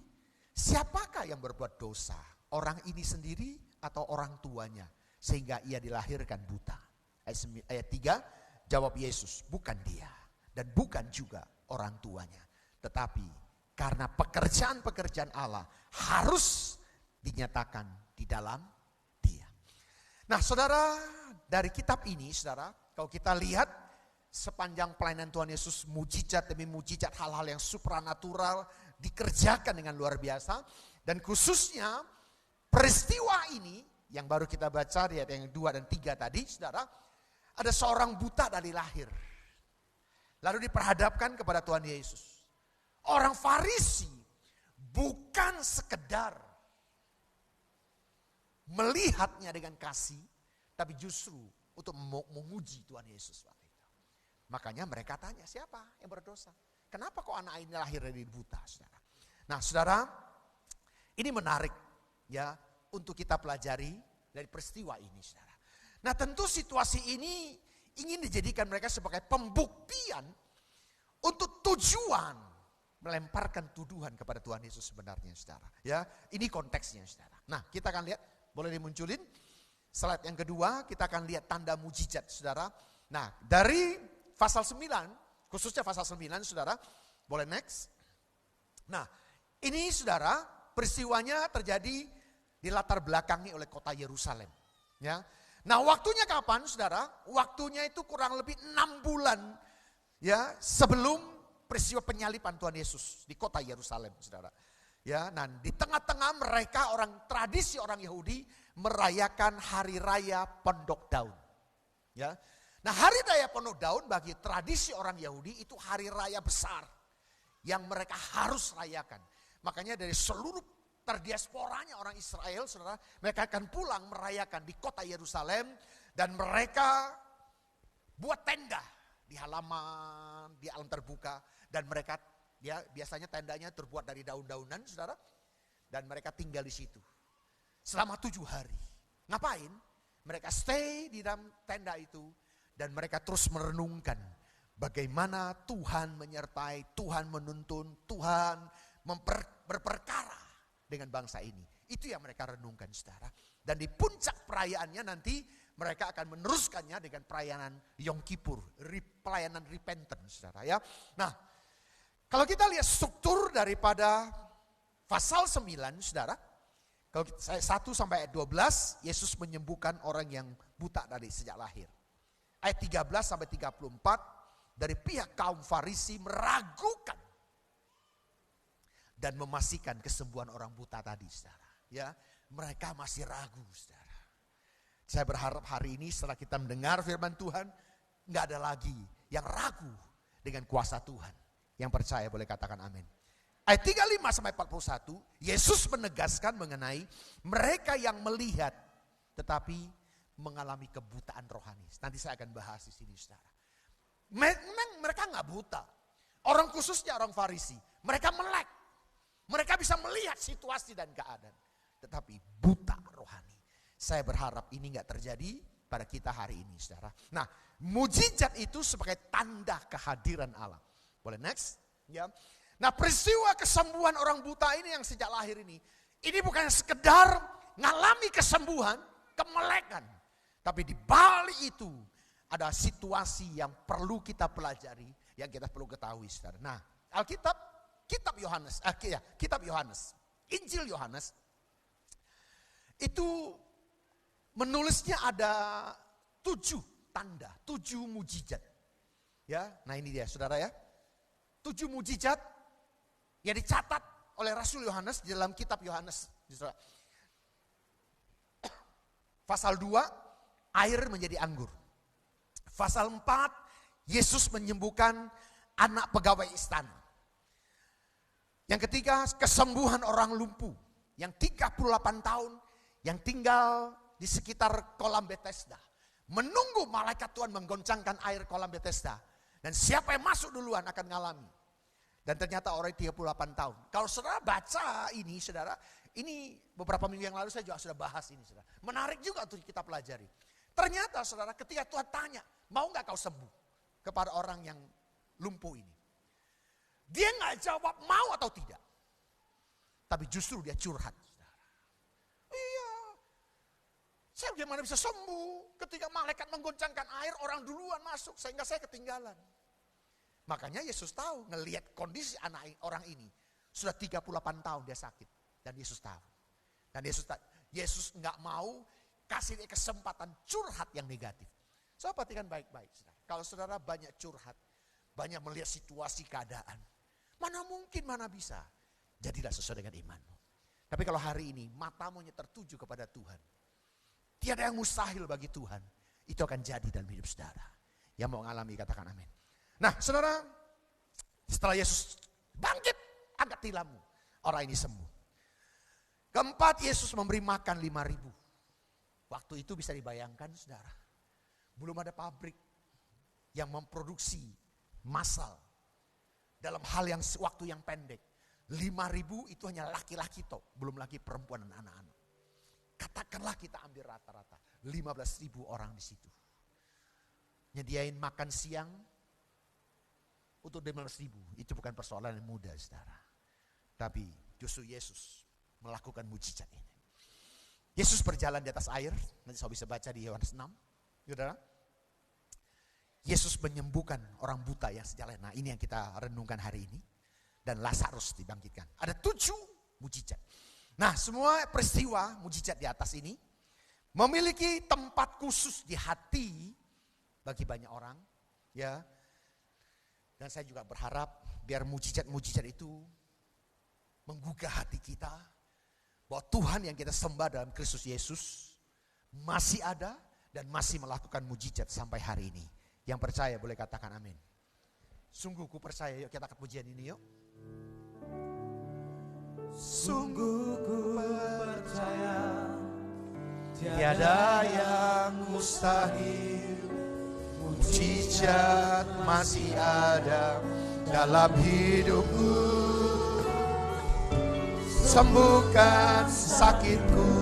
siapakah yang berbuat dosa? Orang ini sendiri atau orang tuanya? Sehingga ia dilahirkan buta. Ayat 3, jawab Yesus, bukan dia. Dan bukan juga orang tuanya. Tetapi karena pekerjaan-pekerjaan Allah harus dinyatakan di dalam dia. Nah saudara, dari kitab ini saudara, kalau kita lihat sepanjang pelayanan Tuhan Yesus, mujizat demi mujizat, hal-hal yang supranatural dikerjakan dengan luar biasa. Dan khususnya peristiwa ini yang baru kita baca di ayat yang 2 dan 3 tadi, saudara, ada seorang buta dari lahir. Lalu diperhadapkan kepada Tuhan Yesus. Orang Farisi bukan sekedar melihatnya dengan kasih, tapi justru untuk memuji Tuhan Yesus. Makanya mereka tanya, siapa yang berdosa? Kenapa kok anak ini lahir dari buta, saudara? Nah saudara, ini menarik ya untuk kita pelajari dari peristiwa ini, saudara. Nah tentu situasi ini ingin dijadikan mereka sebagai pembuktian untuk tujuan melemparkan tuduhan kepada Tuhan Yesus sebenarnya, saudara. Ya, ini konteksnya, saudara. Nah kita akan lihat, boleh dimunculin slide yang kedua, kita akan lihat tanda mujizat, saudara. Nah dari pasal 9, khususnya pasal 9 saudara, boleh next. Nah ini saudara peristiwanya terjadi di latar belakangi oleh kota Yerusalem. Ya. Nah waktunya kapan saudara? Waktunya itu kurang lebih 6 bulan ya sebelum peristiwa penyaliban Tuhan Yesus di kota Yerusalem, saudara. Ya, nah di tengah-tengah mereka tradisi orang Yahudi merayakan hari raya Pondok Daun. Ya, nah hari raya Pondok Daun bagi tradisi orang Yahudi itu hari raya besar yang mereka harus rayakan. Makanya dari seluruh terdiasporanya orang Israel, saudara, mereka akan pulang merayakan di kota Yerusalem dan mereka buat tenda di halaman, di alam terbuka, dan mereka biasanya tendanya terbuat dari daun-daunan, saudara, dan mereka tinggal di situ selama 7 hari. Ngapain? Mereka stay di dalam tenda itu dan mereka terus merenungkan bagaimana Tuhan menyertai, Tuhan menuntun, Tuhan berperkara dengan bangsa ini. Itu yang mereka renungkan, saudara. Dan di puncak perayaannya nanti mereka akan meneruskannya dengan perayaan Yom Kippur, pelayanan repentance, saudara ya. Nah, kalau kita lihat struktur daripada pasal 9, saudara, kalau 1 sampai ayat 12, Yesus menyembuhkan orang yang buta dari sejak lahir. Ayat 13 sampai 34, dari pihak kaum Farisi meragukan dan memastikan kesembuhan orang buta tadi, saudara. Ya, mereka masih ragu, saudara. Saya berharap hari ini setelah kita mendengar firman Tuhan, nggak ada lagi yang ragu dengan kuasa Tuhan. Yang percaya boleh katakan amin. Ayat 35 sampai 41, Yesus menegaskan mengenai mereka yang melihat tetapi mengalami kebutaan rohani. Nanti saya akan bahas di sini, saudara. Memang mereka nggak buta. Orang khususnya orang Farisi, mereka melek. Mereka bisa melihat situasi dan keadaan, tetapi buta rohani. Saya berharap ini nggak terjadi pada kita hari ini, saudara. Nah, mujizat itu sebagai tanda kehadiran Allah. Boleh next? Ya. Nah, peristiwa kesembuhan orang buta ini yang sejak lahir ini bukan sekedar ngalami kesembuhan, kemelekan. Tapi di balik itu ada situasi yang perlu kita pelajari, yang kita perlu ketahui, saudara. Nah, Alkitab, kitab Yohanes, Injil Yohanes, itu menulisnya ada 7 tanda, 7 mujizat. Ya, nah ini dia, saudara ya. 7 mujizat yang dicatat oleh Rasul Yohanes di dalam kitab Yohanes. Pasal 2, air menjadi anggur. Pasal 4, Yesus menyembuhkan anak pegawai istana. Yang ketiga, kesembuhan orang lumpuh yang 38 tahun yang tinggal di sekitar kolam Bethesda. Menunggu malaikat Tuhan menggoncangkan air kolam Bethesda. Dan siapa yang masuk duluan akan ngalami. Dan ternyata orang 38 tahun. Kalau saudara baca ini, saudara, ini beberapa minggu yang lalu saya juga sudah bahas ini, saudara. Menarik juga untuk kita pelajari. Ternyata saudara, ketika Tuhan tanya, mau gak kau sembuh kepada orang yang lumpuh ini? Dia gak jawab mau atau tidak. Tapi justru dia curhat, saudara. Iya, saya bagaimana bisa sembuh ketika malaikat menggoncangkan air, orang duluan masuk sehingga saya ketinggalan. Makanya Yesus tahu, ngelihat kondisi orang ini. Sudah 38 tahun dia sakit. Dan Yesus tahu. Dan Yesus nggak mau kasih dia kesempatan curhat yang negatif. So, perhatikan baik-baik, saudara. Kalau saudara banyak curhat, banyak melihat situasi keadaan, mana mungkin, mana bisa. Jadilah sesuai dengan imanmu. Tapi kalau hari ini matamu tertuju kepada Tuhan, tiada yang mustahil bagi Tuhan. Itu akan jadi dalam hidup saudara. Yang mau mengalami katakan amin. Nah, saudara, setelah Yesus bangkit, angkat tilammu, orang ini sembuh. Keempat, Yesus memberi makan 5.000. Waktu itu bisa dibayangkan, saudara, belum ada pabrik yang memproduksi massal dalam hal yang waktu yang pendek. 5.000 itu hanya laki-laki toh, belum lagi perempuan dan anak-anak. Katakanlah kita ambil rata-rata 15.000 orang di situ. Nyediain makan siang untuk 15.000, itu bukan persoalan yang mudah, saudara. Tapi justru Yesus melakukan mujizat ini. Yesus berjalan di atas air, nanti saya bisa baca di Yohanes 6, saudara. Yesus menyembuhkan orang buta yang sejak lahir. Nah, ini yang kita renungkan hari ini. Dan Lazarus dibangkitkan. Ada 7 mujizat. Nah, semua peristiwa mujizat di atas ini memiliki tempat khusus di hati bagi banyak orang, ya. Dan saya juga berharap biar mujizat-mujizat itu menggugah hati kita. Bahwa Tuhan yang kita sembah dalam Kristus Yesus masih ada dan masih melakukan mujizat sampai hari ini. Yang percaya boleh katakan amin. Sungguh ku percaya, yuk kita angkat pujian ini yuk. Sungguh ku percaya tiada yang mustahil. Mujizat masih ada dalam hidupku. Sembuhkan sakitku,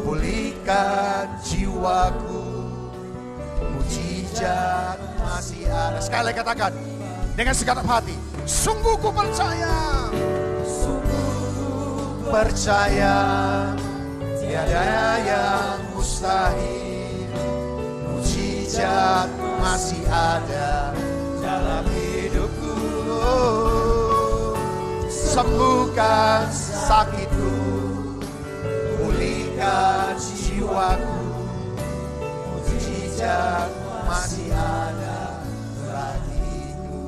pulihkan jiwaku. Mujizat masih ada. Sekali lagi katakan dengan segenap hati. Sungguh ku percaya. Percaya tiada yang mustahil. Mujizat masih ada dalam hidupku. Sembuhkan sakitku, pulihkan jiwaku. Mujizat masih ada bagiku.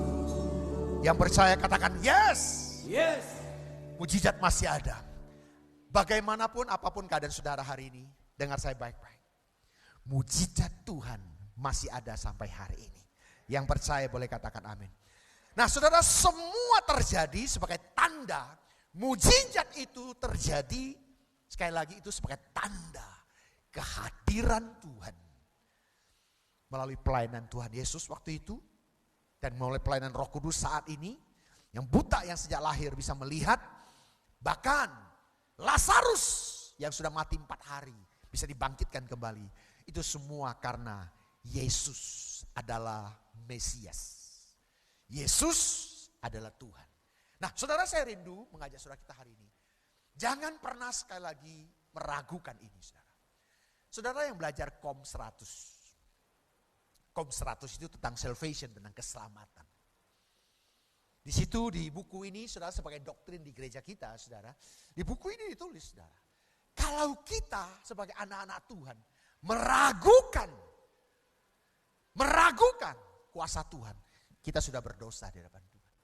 Yang percaya katakan yes. Yes. Mujizat masih ada. Bagaimanapun apapun keadaan saudara hari ini, dengar saya baik-baik. Mujizat Tuhan masih ada sampai hari ini. Yang percaya boleh katakan amin. Nah saudara, semua terjadi sebagai tanda. Mujizat itu terjadi, sekali lagi itu sebagai tanda kehadiran Tuhan. Melalui pelayanan Tuhan Yesus waktu itu, dan melalui pelayanan Roh Kudus saat ini, yang buta yang sejak lahir bisa melihat, bahkan Lazarus yang sudah mati 4 hari bisa dibangkitkan kembali. Itu semua karena Yesus adalah Mesias. Yesus adalah Tuhan. Nah saudara, saya rindu mengajak saudara kita hari ini. Jangan pernah sekali lagi meragukan ini saudara. Saudara yang belajar KOM 100. KOM 100 itu tentang salvation, tentang keselamatan. Di situ di buku ini saudara, sebagai doktrin di gereja kita saudara, di buku ini ditulis saudara, kalau kita sebagai anak-anak Tuhan meragukan kuasa Tuhan, kita sudah berdosa di hadapan Tuhan.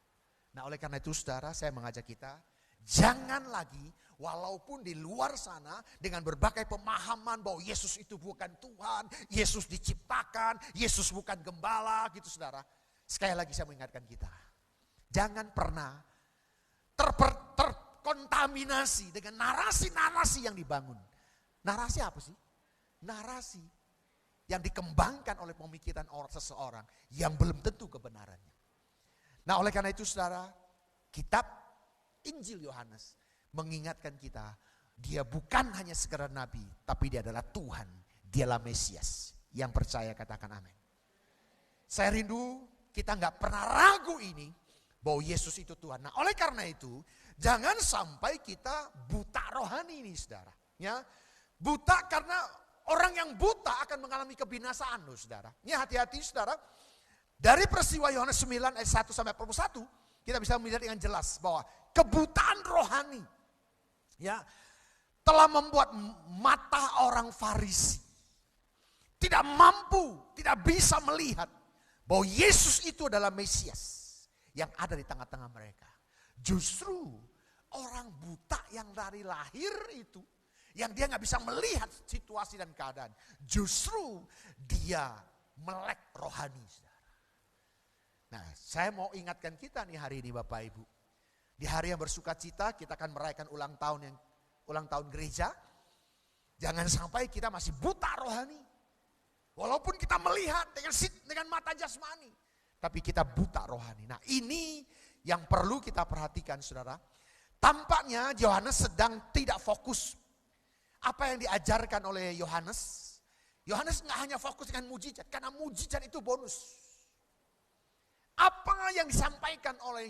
Nah oleh karena itu saudara, saya mengajak kita, jangan lagi walaupun di luar sana dengan berbagai pemahaman bahwa Yesus itu bukan Tuhan, Yesus diciptakan, Yesus bukan gembala gitu saudara. Sekali lagi saya mengingatkan kita, jangan pernah terkontaminasi dengan narasi-narasi yang dibangun. Narasi apa sih? Narasi yang dikembangkan oleh pemikiran seseorang yang belum tentu kebenarannya. Nah oleh karena itu saudara, kitab Injil Yohanes mengingatkan kita, dia bukan hanya sekedar nabi, tapi dia adalah Tuhan, dialah Mesias. Yang percaya katakan amin. Saya rindu kita nggak pernah ragu ini, bahwa Yesus itu Tuhan. Nah oleh karena itu, jangan sampai kita buta rohani ini saudara. Ya, buta karena orang yang buta akan mengalami kebinasaan loh saudara. Ya hati-hati saudara. Dari peristiwa Yohanes 9 ayat 1 sampai 41, kita bisa melihat dengan jelas bahwa kebutaan rohani ya telah membuat mata orang Farisi tidak mampu, tidak bisa melihat bahwa Yesus itu adalah Mesias yang ada di tengah-tengah mereka. Justru orang buta yang dari lahir itu, yang dia gak bisa melihat situasi dan keadaan, justru dia melek rohani. Nah saya mau ingatkan kita nih hari ini Bapak Ibu. Di hari yang bersuka cita kita akan merayakan ulang tahun gereja. Jangan sampai kita masih buta rohani. Walaupun kita melihat dengan mata jasmani, tapi kita buta rohani. Nah ini yang perlu kita perhatikan saudara. Tampaknya Yohanes sedang tidak fokus. Apa yang diajarkan oleh Yohanes. Yohanes gak hanya fokus dengan mujizat, karena mujizat itu bonus. Apa yang disampaikan oleh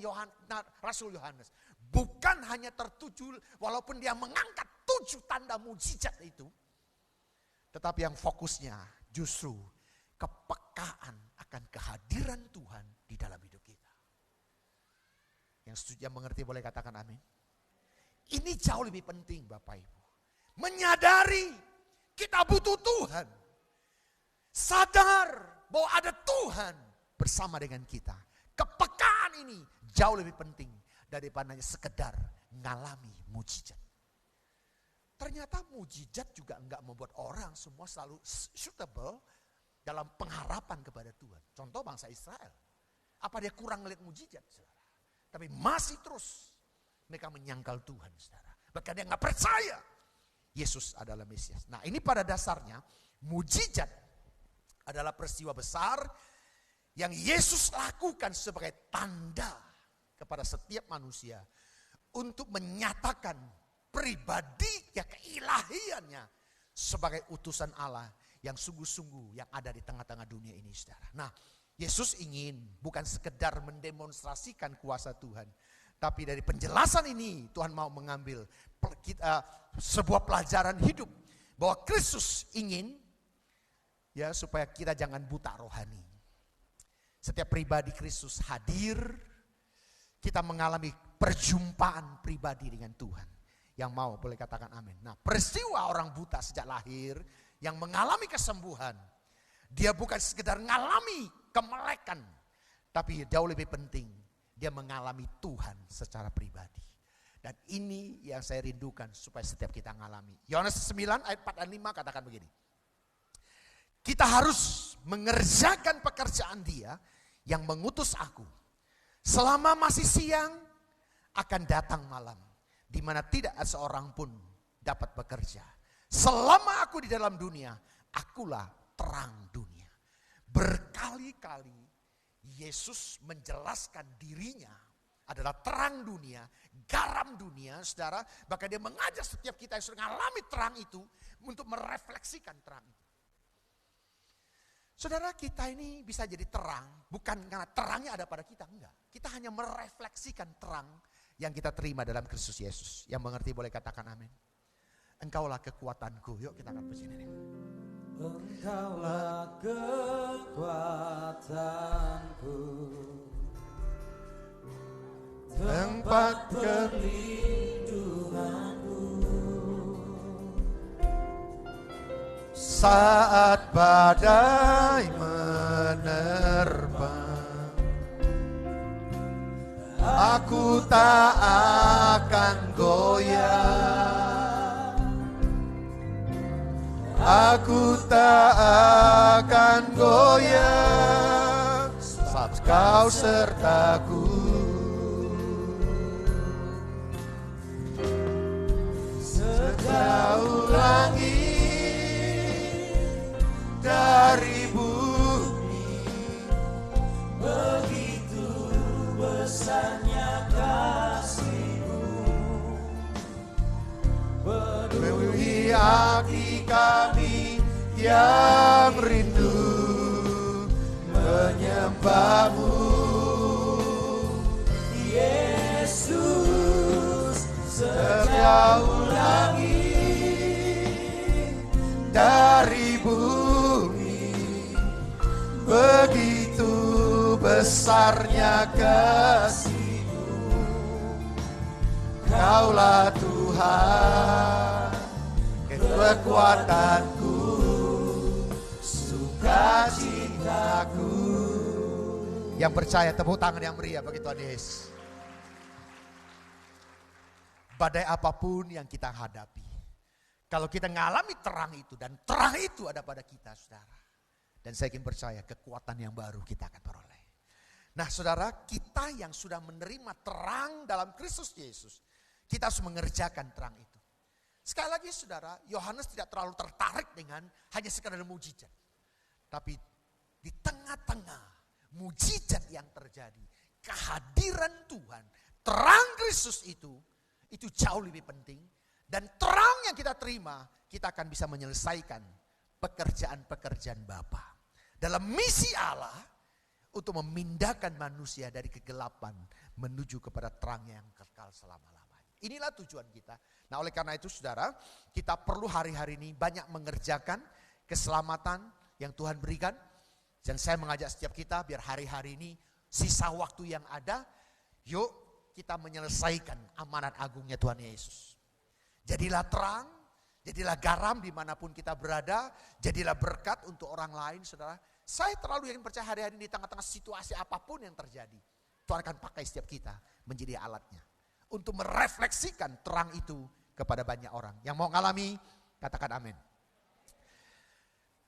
Rasul Yohanes bukan hanya tertuju walaupun dia mengangkat 7 tanda mujizat itu. Tetapi yang fokusnya justru kepekaan akan kehadiran Tuhan di dalam hidup kita. Yang setuju, yang mengerti boleh katakan amin. Ini jauh lebih penting Bapak Ibu. Menyadari kita butuh Tuhan. Sadar bahwa ada Tuhan bersama dengan kita. kepekaan ini jauh lebih penting daripada hanya sekedar ngalami mujizat. Ternyata mujizat juga enggak membuat orang semua selalu suitable dalam pengharapan kepada Tuhan. Contoh bangsa Israel. Apa dia kurang ngeliat mujizat, saudara? Tapi masih terus mereka menyangkal Tuhan, saudara. Bahkan dia nggak percaya Yesus adalah Mesias. Nah, ini pada dasarnya mujizat adalah peristiwa besar yang Yesus lakukan sebagai tanda kepada setiap manusia untuk menyatakan pribadi ya keilahiannya sebagai utusan Allah yang sungguh-sungguh yang ada di tengah-tengah dunia ini, saudara. Nah, Yesus ingin bukan sekedar mendemonstrasikan kuasa Tuhan, tapi dari penjelasan ini Tuhan mau mengambil sebuah pelajaran hidup bahwa Kristus ingin ya supaya kita jangan buta rohani. Setiap pribadi Kristus hadir, kita mengalami perjumpaan pribadi dengan Tuhan. Yang mau boleh katakan amin. Nah, peristiwa orang buta sejak lahir yang mengalami kesembuhan, dia bukan sekedar mengalami kemelekan, tapi jauh lebih penting dia mengalami Tuhan secara pribadi. Dan ini yang saya rindukan supaya setiap kita mengalami. Yohanes 9 ayat 4 dan 5 katakan begini. Kita harus mengerjakan pekerjaan Dia yang mengutus aku. Selama masih siang akan datang malam, di mana tidak ada seorang pun dapat bekerja. Selama aku di dalam dunia, akulah terang dunia. Berkali-kali Yesus menjelaskan dirinya adalah terang dunia, garam dunia, saudara. Bahkan dia mengajak setiap kita yang sudah mengalami terang itu untuk merefleksikan terang itu. Saudara, kita ini bisa jadi terang, bukan karena terangnya ada pada kita, enggak. Kita hanya merefleksikan terang yang kita terima dalam Kristus Yesus. Yang mengerti boleh katakan amin. Engkaulah kekuatanku. Yuk kita akan puji ini. Engkaulah kekuatanku, tempat perlindunganku. Saat badai menerpa, aku tak akan goyah. Aku tak akan goyah saat Kau sertaku. Sejauh langit dari bumi, begitu besarnya kasih-Mu, penuhi hati kami yang rindu menyembah-Mu. Yesus, sejauh langit dari bumi, begitu besarnya kasih-Mu. Kaulah Tuhan, kekuatanku, sukacitaku. Yang percaya tepuk tangan yang meriah bagi Tuhan Yesus. Badai apapun yang kita hadapi, kalau kita mengalami terang itu dan terang itu ada pada kita, saudara. Dan saya ingin percaya kekuatan yang baru kita akan peroleh. Nah, saudara, kita yang sudah menerima terang dalam Kristus Yesus, kita harus mengerjakan terang itu. Sekali lagi saudara, Yohanes tidak terlalu tertarik dengan hanya sekadar mujizat. Tapi di tengah-tengah mujizat yang terjadi, kehadiran Tuhan, terang Kristus itu jauh lebih penting. Dan terang yang kita terima, kita akan bisa menyelesaikan pekerjaan-pekerjaan Bapa. Dalam misi Allah untuk memindahkan manusia dari kegelapan menuju kepada terang yang kekal selama-lamanya. Inilah tujuan kita. Nah, oleh karena itu saudara, kita perlu hari-hari ini banyak mengerjakan keselamatan yang Tuhan berikan. Dan saya mengajak setiap kita biar hari-hari ini sisa waktu yang ada, yuk kita menyelesaikan amanat agungnya Tuhan Yesus. Jadilah terang, jadilah garam dimanapun kita berada, jadilah berkat untuk orang lain saudara. Saya terlalu yakin percaya hari-hari di tengah-tengah situasi apapun yang terjadi, Tuhan akan pakai setiap kita menjadi alatnya. Untuk merefleksikan terang itu kepada banyak orang. Yang mau ngalami, katakan amin.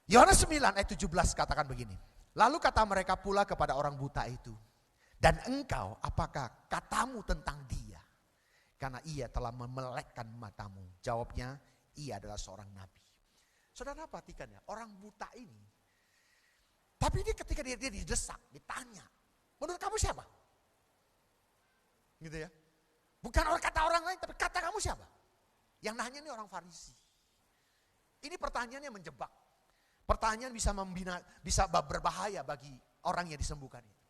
Yohanes 9 ayat 17 katakan begini. Lalu kata mereka pula kepada orang buta itu, dan engkau apakah katamu tentang dia? Karena ia telah memelekkan matamu. Jawabnya, ia adalah seorang nabi. Saudara perhatikan ya, orang buta ini. Tapi dia ketika dia didesak, ditanya, menurut kamu siapa? Gitu ya. Bukan kata orang lain, tapi kata kamu siapa? Yang nanya ini orang Farisi. Ini pertanyaannya menjebak. Pertanyaan bisa membina, bisa berbahaya bagi orang yang disembuhkan itu.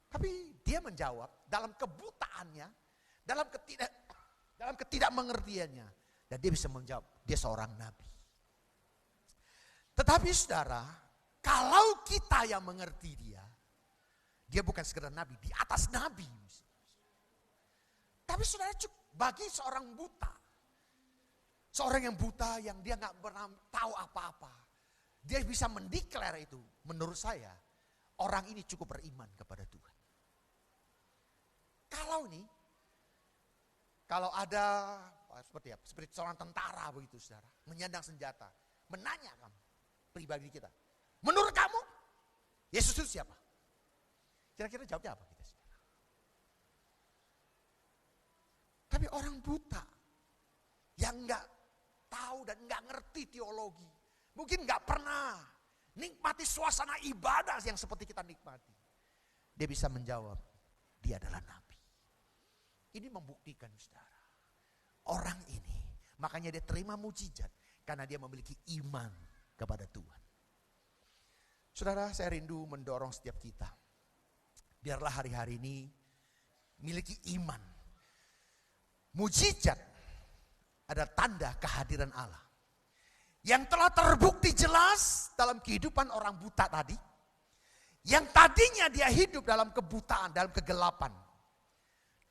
Tapi dia menjawab dalam kebutaannya, dalam ketidakmengertiannya, dan dia bisa menjawab, dia seorang nabi. Tetapi saudara, kalau kita yang mengerti dia bukan sekedar nabi, di atas nabi. Tapi saudara, bagi seorang buta, seorang yang buta yang dia gak pernah tahu apa-apa, dia bisa mendeklar itu, menurut saya, orang ini cukup beriman kepada Tuhan. Kalau ada seperti seorang tentara begitu saudara, menyandang senjata, menanya kamu, pribadi kita, menurut kamu, Yesus itu siapa? Kira-kira jawabnya apa kita saudara? Tapi orang buta, yang gak tahu dan gak ngerti teologi, mungkin gak pernah nikmati suasana ibadah yang seperti kita nikmati. Dia bisa menjawab, dia adalah nabi. Ini membuktikan saudara, orang ini makanya dia terima mujizat karena dia memiliki iman kepada Tuhan. Saudara, saya rindu mendorong setiap kita, biarlah hari-hari ini miliki iman. Mujizat adalah tanda kehadiran Allah yang telah terbukti jelas dalam kehidupan orang buta tadi, yang tadinya dia hidup dalam kebutaan, dalam kegelapan.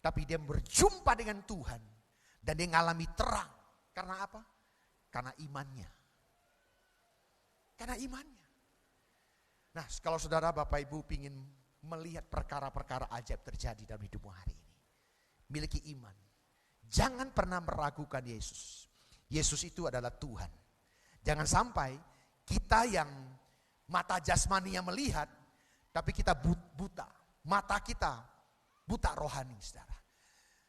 Tapi dia berjumpa dengan Tuhan dan dia mengalami terang. Karena apa? Karena imannya. Karena imannya. Nah, kalau saudara Bapak Ibu ingin melihat perkara-perkara ajaib terjadi dalam hidupmu hari ini, miliki iman. Jangan pernah meragukan Yesus. Yesus itu adalah Tuhan. Jangan sampai kita yang mata jasmaninya melihat, tapi kita buta. Mata kita buta rohani, saudara.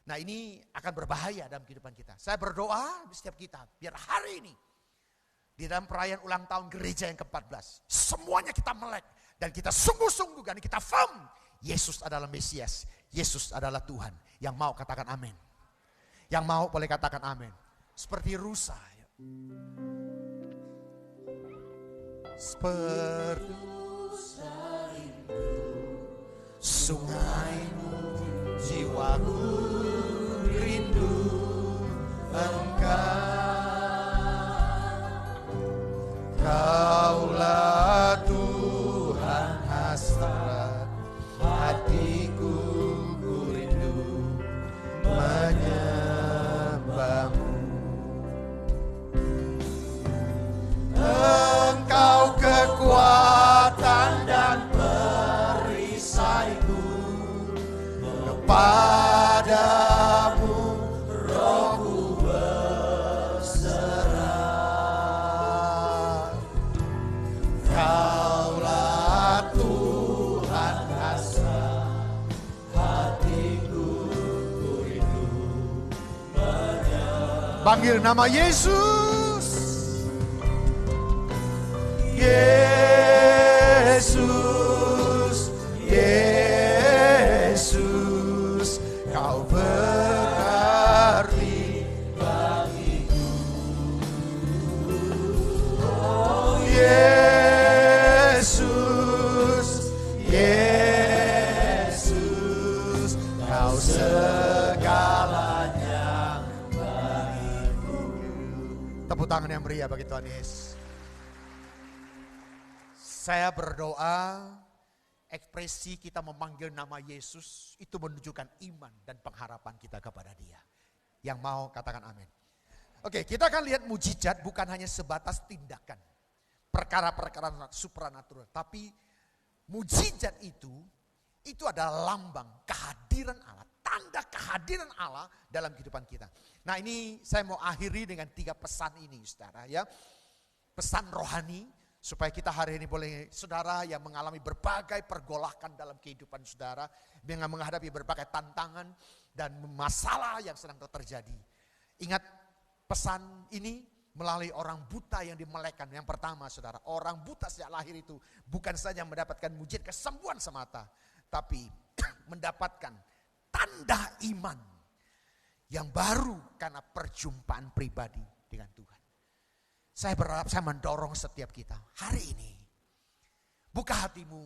Nah, ini akan berbahaya dalam kehidupan kita. Saya berdoa setiap kita, biar hari ini, di dalam perayaan ulang tahun gereja yang ke-14, semuanya kita melek, dan kita sungguh-sungguh, dan kita firm, Yesus adalah Mesias, Yesus adalah Tuhan. Yang mau katakan amin. Yang mau boleh katakan amin. Seperti rusa. Seperti sungaimu, jiwaku rindu Engkau. Kaulah Tuhan hasrat hatiku, ku rindu menyembahmu. Engkau kekuatan dan perisaiku, kepadamu rohku berserah. Kaulah Tuhan hasrat hatiku, ku rindu menyembah. Panggil nama Yesus. Yesus, Yesus, Kau berarti bagiku. Oh Yesus, Yesus, Kau segalanya bagiku. Tepuk tangan yang meriah bagi Tuhan Yesus. Saya berdoa, ekspresi kita memanggil nama Yesus itu menunjukkan iman dan pengharapan kita kepada Dia. Yang mau katakan amin. Oke, kita akan lihat mujizat bukan hanya sebatas tindakan, perkara-perkara supranatural. Tapi mujizat itu adalah lambang kehadiran Allah, tanda kehadiran Allah dalam kehidupan kita. Nah, ini saya mau akhiri dengan 3 pesan ini, saudara ya. Pesan rohani supaya kita hari ini boleh, saudara yang mengalami berbagai pergolakan dalam kehidupan saudara, dengan menghadapi berbagai tantangan dan masalah yang sedang terjadi. Ingat pesan ini melalui orang buta yang dimelekkan. Yang pertama, saudara, orang buta sejak lahir itu bukan saja mendapatkan mujizat kesembuhan semata, tapi mendapatkan tanda iman yang baru karena perjumpaan pribadi dengan Tuhan. Saya berharap, saya mendorong setiap kita hari ini, buka hatimu,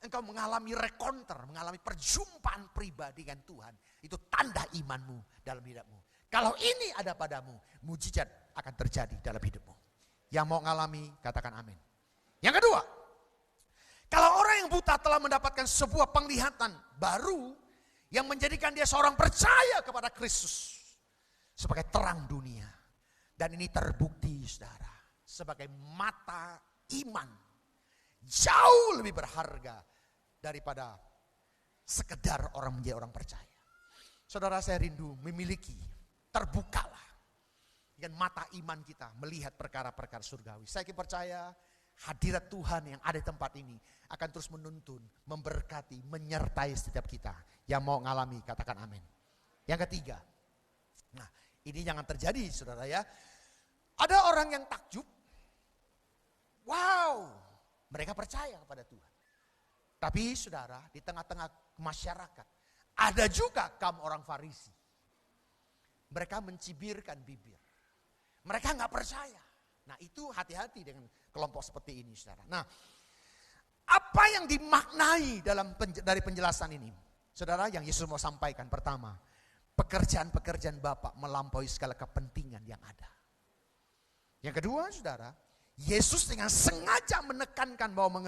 engkau mengalami rekonter, mengalami perjumpaan pribadi dengan Tuhan. Itu tanda imanmu dalam hidupmu. Kalau ini ada padamu, mujizat akan terjadi dalam hidupmu. Yang mau mengalami, katakan amin. Yang kedua, kalau orang yang buta telah mendapatkan sebuah penglihatan baru yang menjadikan dia seorang percaya kepada Kristus sebagai terang dunia. Dan ini terbukti, saudara, sebagai mata iman jauh lebih berharga daripada sekedar orang menjadi orang percaya. Saudara, saya rindu memiliki, terbukalah dengan mata iman kita melihat perkara-perkara surgawi. Saya percaya hadirat Tuhan yang ada di tempat ini akan terus menuntun, memberkati, menyertai setiap kita. Yang mau ngalami, katakan amin. Yang ketiga, nah ini jangan terjadi, saudara ya. Ada orang yang takjub, wow, mereka percaya kepada Tuhan. Tapi saudara, di tengah-tengah masyarakat, ada juga kaum orang Farisi. Mereka mencibirkan bibir. Mereka nggak percaya. Nah, itu hati-hati dengan kelompok seperti ini, saudara. Nah, apa yang dimaknai dari penjelasan ini? Saudara, yang Yesus mau sampaikan pertama, pekerjaan-pekerjaan Bapa melampaui segala kepentingan yang ada. Yang kedua, saudara, Yesus dengan sengaja menekankan bahwa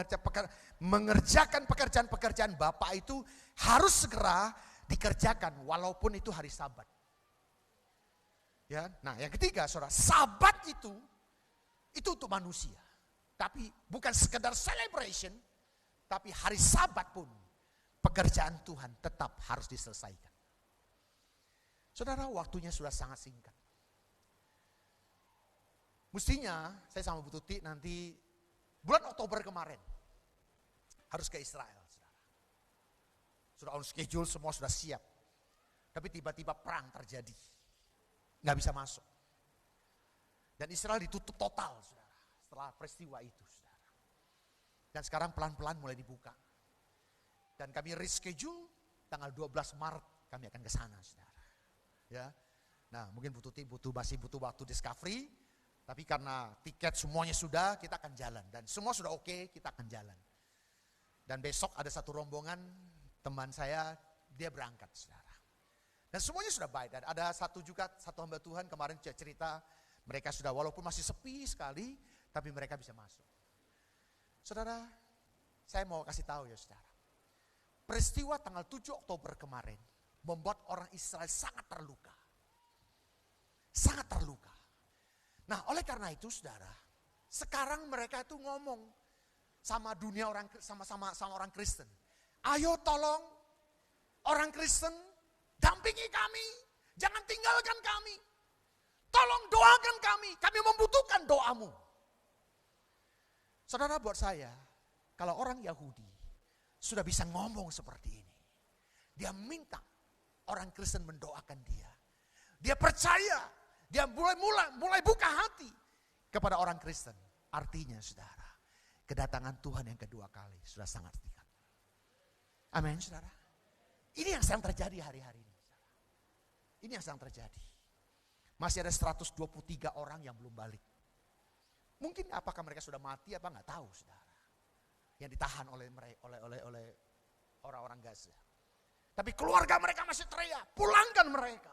mengerjakan pekerjaan-pekerjaan Bapa itu harus segera dikerjakan walaupun itu hari Sabat. Ya, nah yang ketiga, saudara, Sabat itu untuk manusia. Tapi bukan sekedar celebration, tapi hari Sabat pun pekerjaan Tuhan tetap harus diselesaikan. Saudara, waktunya sudah sangat singkat. Mestinya saya sama Bu Tuti nanti bulan Oktober kemarin harus ke Israel, saudara. Sudah on schedule, semua sudah siap. Tapi tiba-tiba perang terjadi, nggak bisa masuk. Dan Israel ditutup total, saudara, setelah peristiwa itu, saudara. Dan sekarang pelan-pelan mulai dibuka. Dan kami reschedule tanggal 12 Maret kami akan ke sana, saudara. Ya. Nah, mungkin Bu Tuti masih butuh waktu discovery. Tapi karena tiket semuanya sudah, kita akan jalan. Dan semua sudah oke, kita akan jalan. Dan besok ada satu rombongan teman saya, dia berangkat, saudara. Dan semuanya sudah baik. Dan ada satu hamba Tuhan kemarin cerita, mereka sudah walaupun masih sepi sekali, tapi mereka bisa masuk. Saudara, saya mau kasih tahu ya, saudara. Peristiwa tanggal 7 Oktober kemarin membuat orang Israel sangat terluka. Sangat terluka. Nah, oleh karena itu, saudara, sekarang mereka itu ngomong sama dunia sama orang Kristen. Ayo tolong orang Kristen dampingi kami, jangan tinggalkan kami. Tolong doakan kami membutuhkan doamu. Saudara, buat saya, kalau orang Yahudi sudah bisa ngomong seperti ini, dia minta orang Kristen mendoakan dia. Dia percaya. Dia mulai buka hati kepada orang Kristen. Artinya, saudara, kedatangan Tuhan yang kedua kali sudah sangat dekat. Amin, saudara. Ini yang sedang terjadi hari-hari ini, saudara. Ini yang sedang terjadi. Masih ada 123 orang yang belum balik. Mungkin apakah mereka sudah mati apa nggak tahu, saudara. Yang ditahan oleh orang-orang Gaza. Tapi keluarga mereka masih teriak, pulangkan mereka.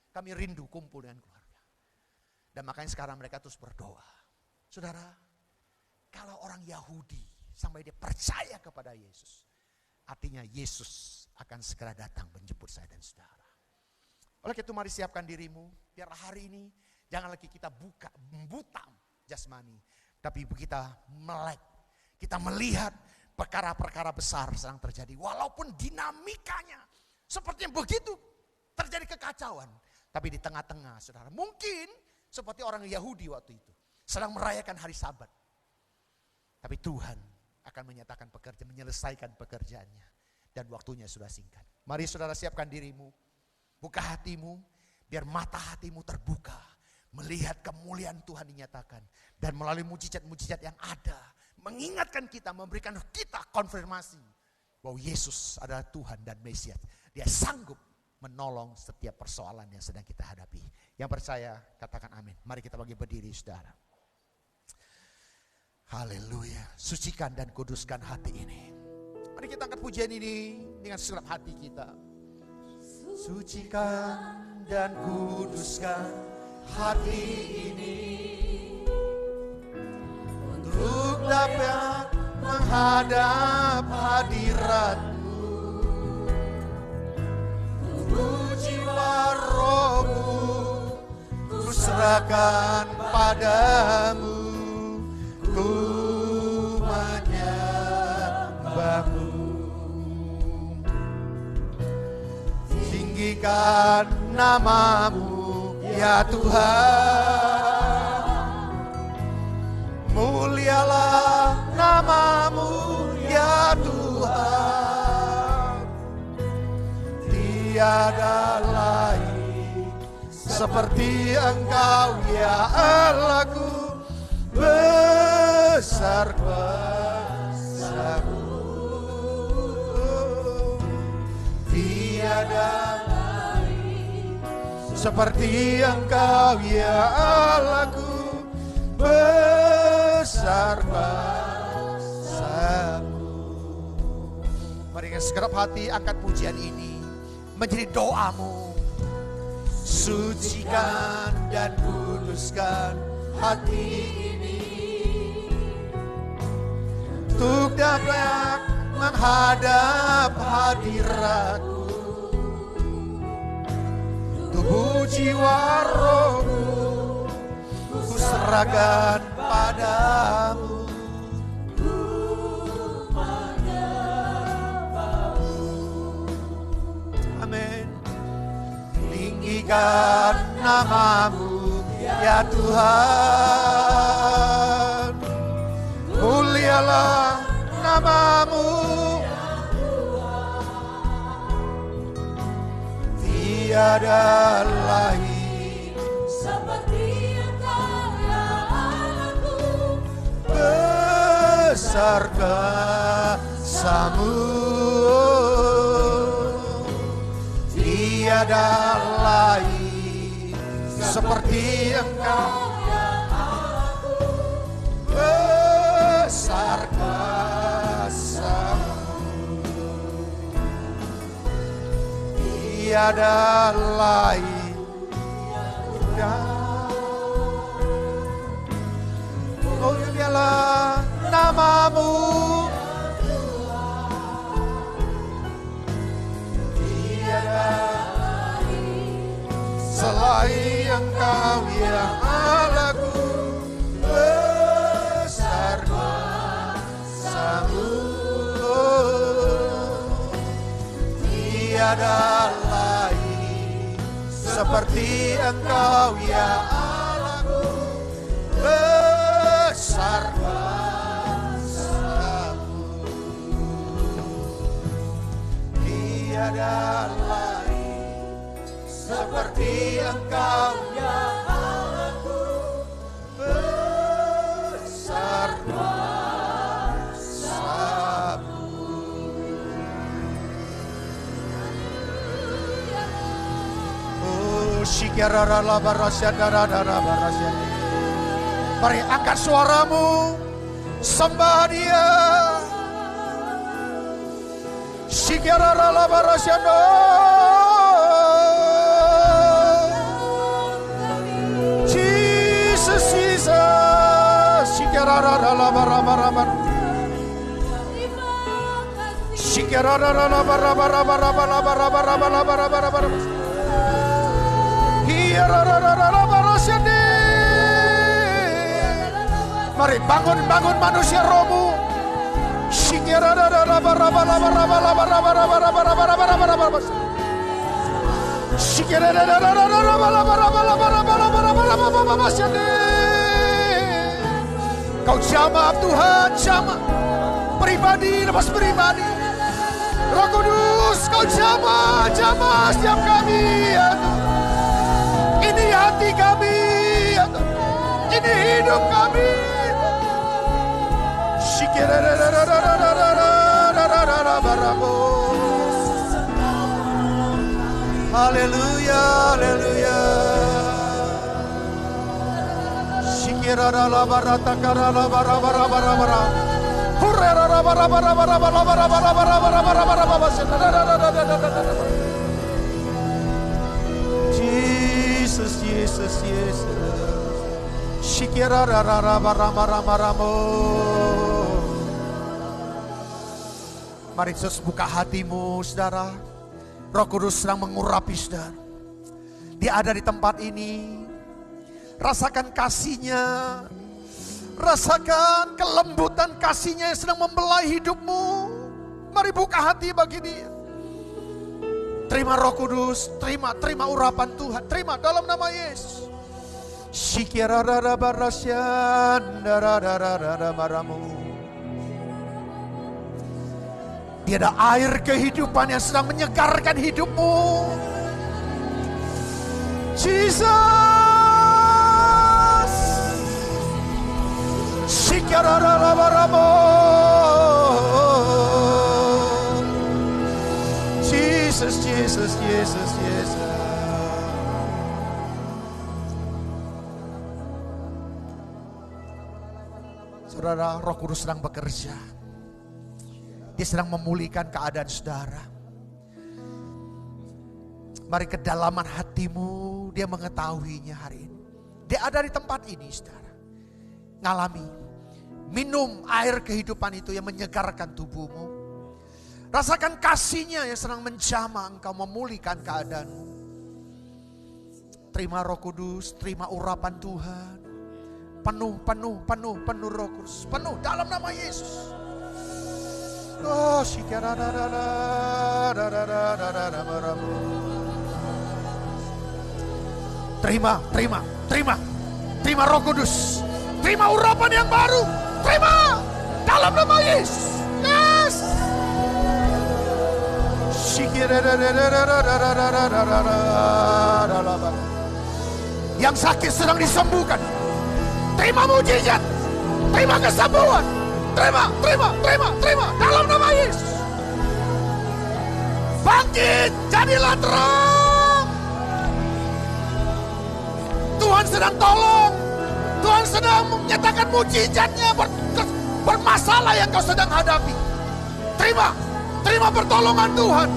Kami rindu kumpul dengan keluarga. Dan makanya sekarang mereka terus berdoa. Saudara, kalau orang Yahudi sampai dia percaya kepada Yesus, artinya Yesus akan segera datang menjemput saya dan saudara. Oleh itu mari siapkan dirimu, biar hari ini jangan lagi kita buta jasmani. Tapi ibu kita melek. Kita melihat perkara-perkara besar sedang terjadi. Walaupun dinamikanya seperti yang begitu terjadi kekacauan. Tapi di tengah-tengah saudara, mungkin seperti orang Yahudi waktu itu. Sedang merayakan hari Sabat. Tapi Tuhan akan menyatakan menyelesaikan pekerjaannya. Dan waktunya sudah singkat. Mari saudara siapkan dirimu. Buka hatimu. Biar mata hatimu terbuka. Melihat kemuliaan Tuhan dinyatakan. Dan melalui mujizat-mujizat yang ada. Mengingatkan kita, memberikan kita konfirmasi. Bahwa Yesus adalah Tuhan dan Mesias. Dia sanggup menolong setiap persoalan yang sedang kita hadapi. Yang percaya katakan amin. Mari kita bagi berdiri saudara. Haleluya. Sucikan dan kuduskan hati ini. Mari kita angkat pujian ini dengan segenap hati kita. Sucikan dan kuduskan hati ini untuk dapat menghadap hadirat-Mu. Tubuh jiwa rohku ku serahkan padamu. Ku menyembah-Mu. Tinggikan nama-Mu ya Tuhan. Mulialah nama-Mu ya Tuhan. Tiada lain seperti Engkau ya Allahku. Besar kuasa-Mu. Tiada lain seperti Engkau ya Allahku. Besar kuasa-Mu. Mari dengan segenap hati angkat pujian ini menjadi doamu. Sucikan dan kuduskan hati ini untuk dapat menghadap hadirat-Mu. Tubuh jiwa rohku ku serahkan padamu. Amin. Tinggikan nama-Mu ya Tuhan. Mulialah nama-Mu. Tiada lain seperti Engkau ya Allahku. Besar kuasa-Mu. Tiada lain seperti Engkau ya Allahku. Besar kuasa-Mu. Tiada lain oh mulialah nama-Mu. Tiada selain Engkau ya Allahku. Besar kuasa-Mu. Tiada lain seperti Engkau ya Allahku. Besar kuasa-Mu. Tiada lain seperti Engkau ya Allahku. Besar kuasa-Mu. Oh, shikarara barasya darada barasya. Mari angkat suaramu, sembah Dia. Shikarara barasya. Jesus, Jesus. Shikarara barabara. Shikarara barabara. Mari bangun manusia rohmu. Kau jamah Tuhan, jamah pribadi lepas pribadi. Roh Kudus, kau jamah setiap kami ya Tuhan. Ini hati kami ya Tuhan. Ini hidup kami. Haleluya, haleluya. Jesus, Jesus, Jesus. Mari terus buka hatimu, saudara. Roh Kudus sedang mengurapi saudara. Dia ada di tempat ini. Rasakan kasih-Nya. Rasakan kelembutan kasih-Nya yang sedang membelai hidupmu. Mari buka hati bagi Dia. Terima Roh Kudus, terima urapan Tuhan, terima dalam nama Yesus. Dia ada air kehidupan yang sedang menyegarkan hidupmu. Jesus. Jesus, Jesus, Jesus, Jesus. Saudara, Roh Kudus sedang bekerja. Dia sedang memulihkan keadaan saudara. Mari kedalaman hatimu, Dia mengetahuinya hari ini. Dia ada di tempat ini, saudara. Ngalami, minum air kehidupan itu yang menyegarkan tubuhmu. Rasakan kasih-Nya yang sedang menjamah engkau, memulihkan keadaanmu. Terima Roh Kudus, terima urapan Tuhan. Penuh Roh Kudus, penuh dalam nama Yesus. Oh, terima Roh Kudus, terima urapan yang baru, terima dalam nama Yesus. Yes. Yang sakit sedang disembuhkan. Terima mujizat, terima kesembuhan. Terima dalam nama Yesus. Bangkit, jadilah terang. Tuhan sedang tolong. Tuhan sedang menyatakan mujizatnya bermasalah yang kau sedang hadapi. Terima pertolongan Tuhan.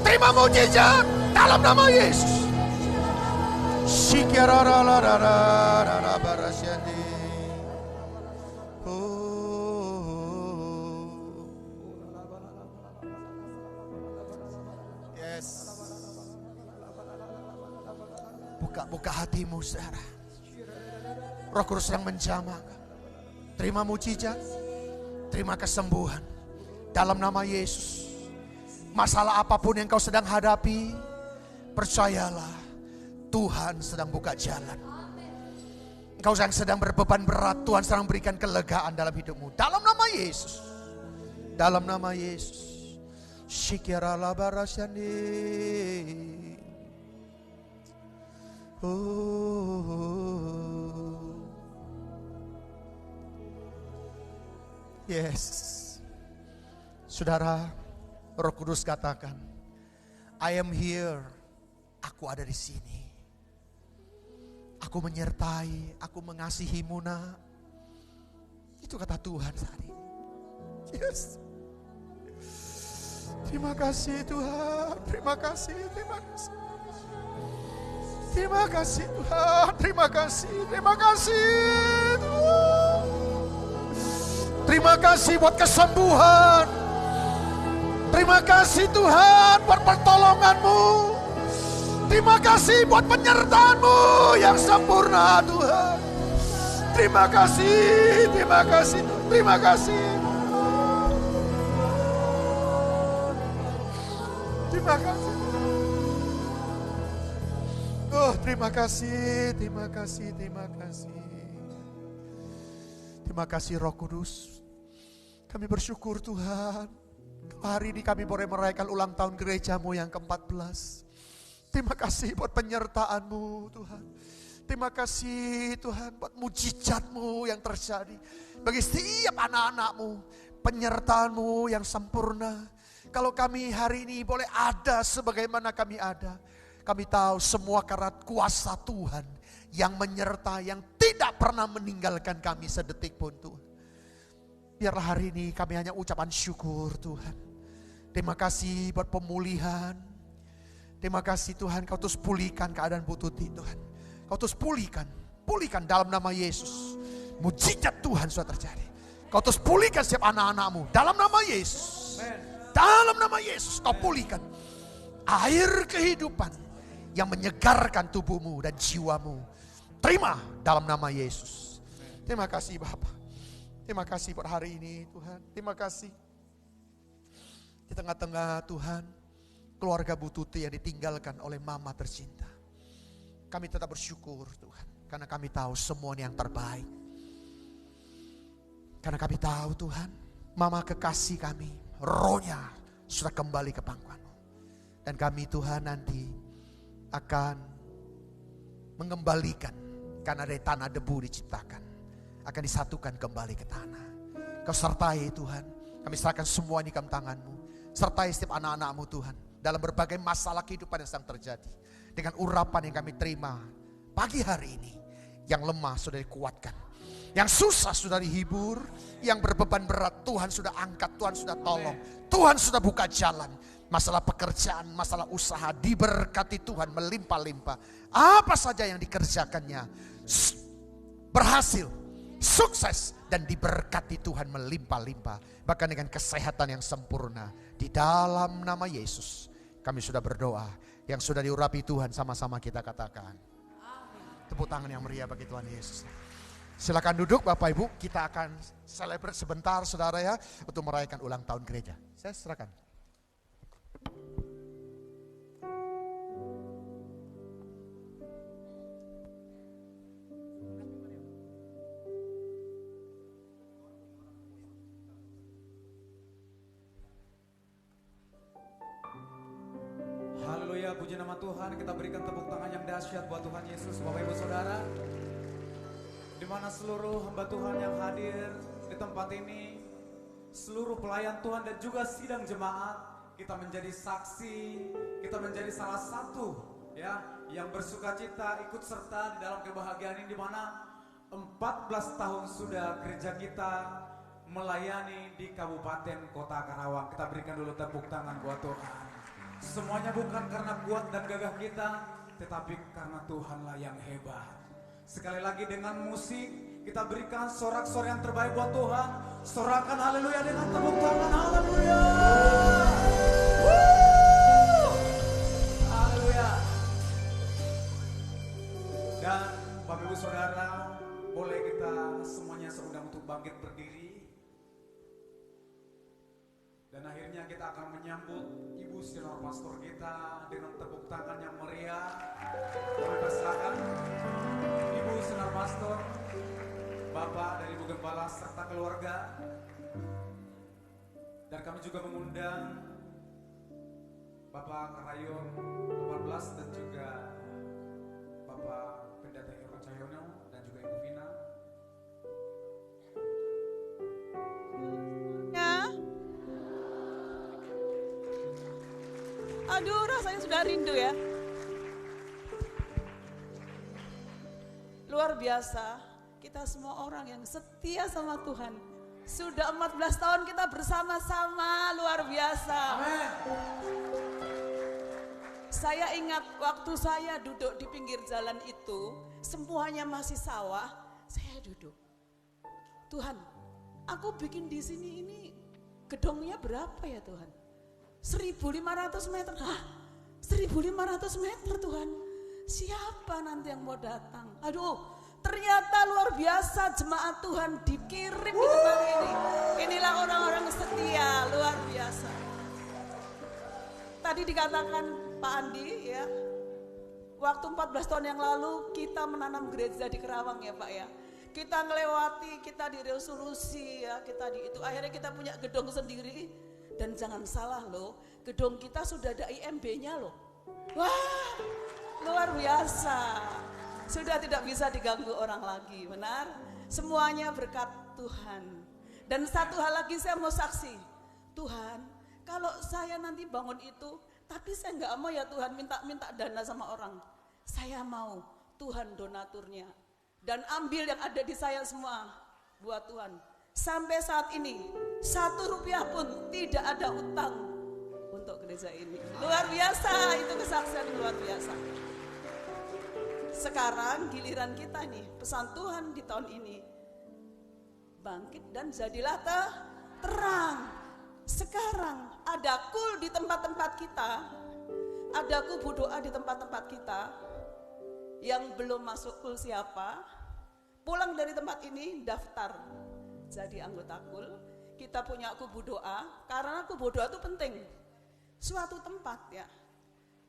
Terima mujizat dalam nama Yesus. Buka hatimu, saudara. Roh Kudus sedang menjamah. Terima mujizat, terima kesembuhan dalam nama Yesus. Masalah apapun yang kau sedang hadapi, percayalah Tuhan sedang buka jalan. Engkau yang sedang berbeban berat, Tuhan sedang berikan kelegaan dalam hidupmu. Dalam nama Yesus. Dalam nama Yesus. Shikirala barasyandi. Yes. Saudara, Roh Kudus katakan, I am here. Aku ada di sini. Aku menyertai, aku mengasihimu nak. Itu kata Tuhan saat ini. Yes. Terima kasih Tuhan, terima kasih. Terima kasih Tuhan, terima kasih Tuhan. Terima kasih buat kesembuhan. Terima kasih Tuhan buat pertolonganmu. Terima kasih buat penyertaan-Mu yang sempurna Tuhan. Terima kasih, terima kasih, terima kasih. Terima kasih. Oh, terima kasih, terima kasih, terima kasih. Terima kasih Roh Kudus. Kami bersyukur Tuhan. Hari ini kami boleh merayakan ulang tahun gerejamu yang ke-14. Terima kasih buat penyertaan-Mu Tuhan. Terima kasih Tuhan buat mujizat-Mu yang terjadi. Bagi setiap anak-anak-Mu, penyertaan-Mu yang sempurna. Kalau kami hari ini boleh ada sebagaimana kami ada. Kami tahu semua karena kuasa Tuhan yang menyertai, yang tidak pernah meninggalkan kami sedetik pun Tuhan. Biarlah hari ini kami hanya ucapan syukur Tuhan. Terima kasih buat pemulihan. Terima kasih Tuhan, Kau terus pulihkan keadaan Bu Tuti Tuhan. Kau terus pulihkan dalam nama Yesus. Mujizat Tuhan sudah terjadi. Kau terus pulihkan setiap anak-anak-Mu dalam nama Yesus. Dalam nama Yesus Kau pulihkan air kehidupan yang menyegarkan tubuhmu dan jiwamu. Terima dalam nama Yesus. Terima kasih Bapa. Terima kasih pada hari ini Tuhan. Terima kasih. Di tengah-tengah Tuhan, keluarga Bu Tuti yang ditinggalkan oleh mama tercinta. Kami tetap bersyukur Tuhan. Karena kami tahu semua yang terbaik. Karena kami tahu Tuhan, mama kekasih kami, rohnya sudah kembali ke pangkuanmu. Dan kami Tuhan nanti akan mengembalikan. Karena dari tanah debu diciptakan. Akan disatukan kembali ke tanah. Kau sertai Tuhan. Kami serahkan semua ini ke tangan-Mu. Sertai setiap anak-anak-Mu Tuhan. Dalam berbagai masalah kehidupan yang sedang terjadi. Dengan urapan yang kami terima pagi hari ini. Yang lemah sudah dikuatkan. Yang susah sudah dihibur. Yang berbeban berat Tuhan sudah angkat. Tuhan sudah tolong. Tuhan sudah buka jalan. Masalah pekerjaan, masalah usaha diberkati Tuhan melimpah-limpah. Apa saja yang dikerjakannya berhasil, sukses dan diberkati Tuhan melimpah-limpah. Bahkan dengan kesehatan yang sempurna. Di dalam nama Yesus kami sudah berdoa. Yang sudah diurapi Tuhan sama-sama kita katakan. Tepuk tangan yang meriah bagi Tuhan Yesus. Silakan duduk Bapak Ibu. Kita akan celebrate sebentar saudara ya. Untuk merayakan ulang tahun gereja. Saya serahkan. Haleluya, puji nama Tuhan. Kita berikan tepuk tangan yang dahsyat buat Tuhan Yesus, Bapak Ibu Saudara. Di mana seluruh hamba Tuhan yang hadir di tempat ini, seluruh pelayan Tuhan dan juga sidang jemaat, kita menjadi saksi, kita menjadi salah satu ya yang bersukacita ikut serta di dalam kebahagiaan ini, di mana 14 tahun sudah gereja kita melayani di Kabupaten Kota Karawang. Kita berikan dulu tepuk tangan buat Tuhan. Semuanya bukan karena kuat dan gagah kita, tetapi karena Tuhanlah yang hebat. Sekali lagi dengan musik, kita berikan sorak-sorai yang terbaik buat Tuhan. Sorakan haleluya dengan tepuk tangan, haleluya. Haleluya. Dan Bapak Ibu Saudara, boleh kita semuanya seundang untuk bangkit berdiri. Dan akhirnya kita akan menyambut Ibu Senior Pastor kita dengan tepuk tangan yang meriah. Kami persilakan Ibu Senior Pastor, Bapak dari Ibu Gembala serta keluarga. Dan kami juga mengundang Bapak Rayon 18 dan juga Bapak Pendeta Heru Cahyono dan juga Ibu Vina. Aduh, rasanya sudah rindu ya. Luar biasa, kita semua orang yang setia sama Tuhan. Sudah 14 tahun kita bersama-sama, luar biasa. Amen. Saya ingat waktu saya duduk di pinggir jalan itu, semuanya masih sawah, saya duduk. Tuhan, aku bikin di sini ini gedungnya berapa ya Tuhan? 1.500 meter. Hah? 1.500 meter Tuhan. Siapa nanti yang mau datang? Aduh, Ternyata luar biasa jemaat Tuhan dikirim di tempat ini. Inilah orang-orang setia, luar biasa. Tadi dikatakan Pak Andi ya, waktu 14 tahun yang lalu kita menanam gereja di Kerawang ya Pak ya. Kita ngelewati, kita di resolusi ya, kita di itu. Akhirnya kita punya gedung sendiri. Dan jangan salah loh, gedung kita sudah ada IMB-nya loh. Wah, luar biasa. Sudah tidak bisa diganggu orang lagi, benar? Semuanya berkat Tuhan. Dan satu hal lagi saya mau saksi. Tuhan, kalau saya nanti bangun itu, tapi saya nggak mau ya Tuhan minta dana sama orang. Saya mau Tuhan donaturnya. Dan ambil yang ada di saya semua buat Tuhan. Sampai saat ini, 1 rupiah pun tidak ada utang untuk gereja ini. Luar biasa, itu kesaksian luar biasa. Sekarang giliran kita nih, pesan Tuhan di tahun ini. Bangkit dan jadilah terang. Sekarang ada kul di tempat-tempat kita. Ada kubu doa di tempat-tempat kita. Yang belum masuk kul siapa? Pulang dari tempat ini daftar. Jadi anggota kul. Kita punya kubu doa. Karena kubu doa itu penting. Suatu tempat ya.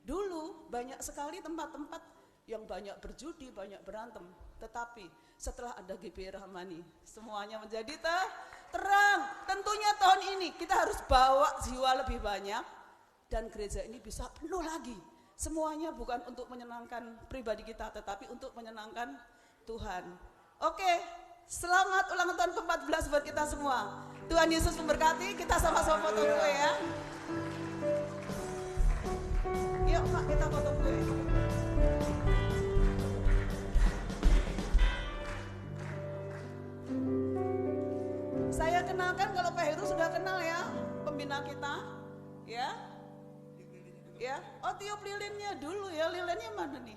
Dulu banyak sekali tempat-tempat yang banyak berjudi, banyak berantem. Tetapi setelah ada GBI Rahmani, semuanya menjadi terang. Tentunya tahun ini kita harus bawa jiwa lebih banyak. Dan gereja ini bisa penuh lagi. Semuanya bukan untuk menyenangkan pribadi kita, tetapi untuk menyenangkan Tuhan. Oke, selamat ulang tahun ke-14 buat kita semua. Tuhan Yesus memberkati, kita sama-sama foto kue ya. Yuk Pak, kita foto kue. Saya kenalkan kalau Pak Heru sudah kenal ya, pembina kita, ya. Ya, oh tiup lilinnya dulu ya, lilinnya mana nih?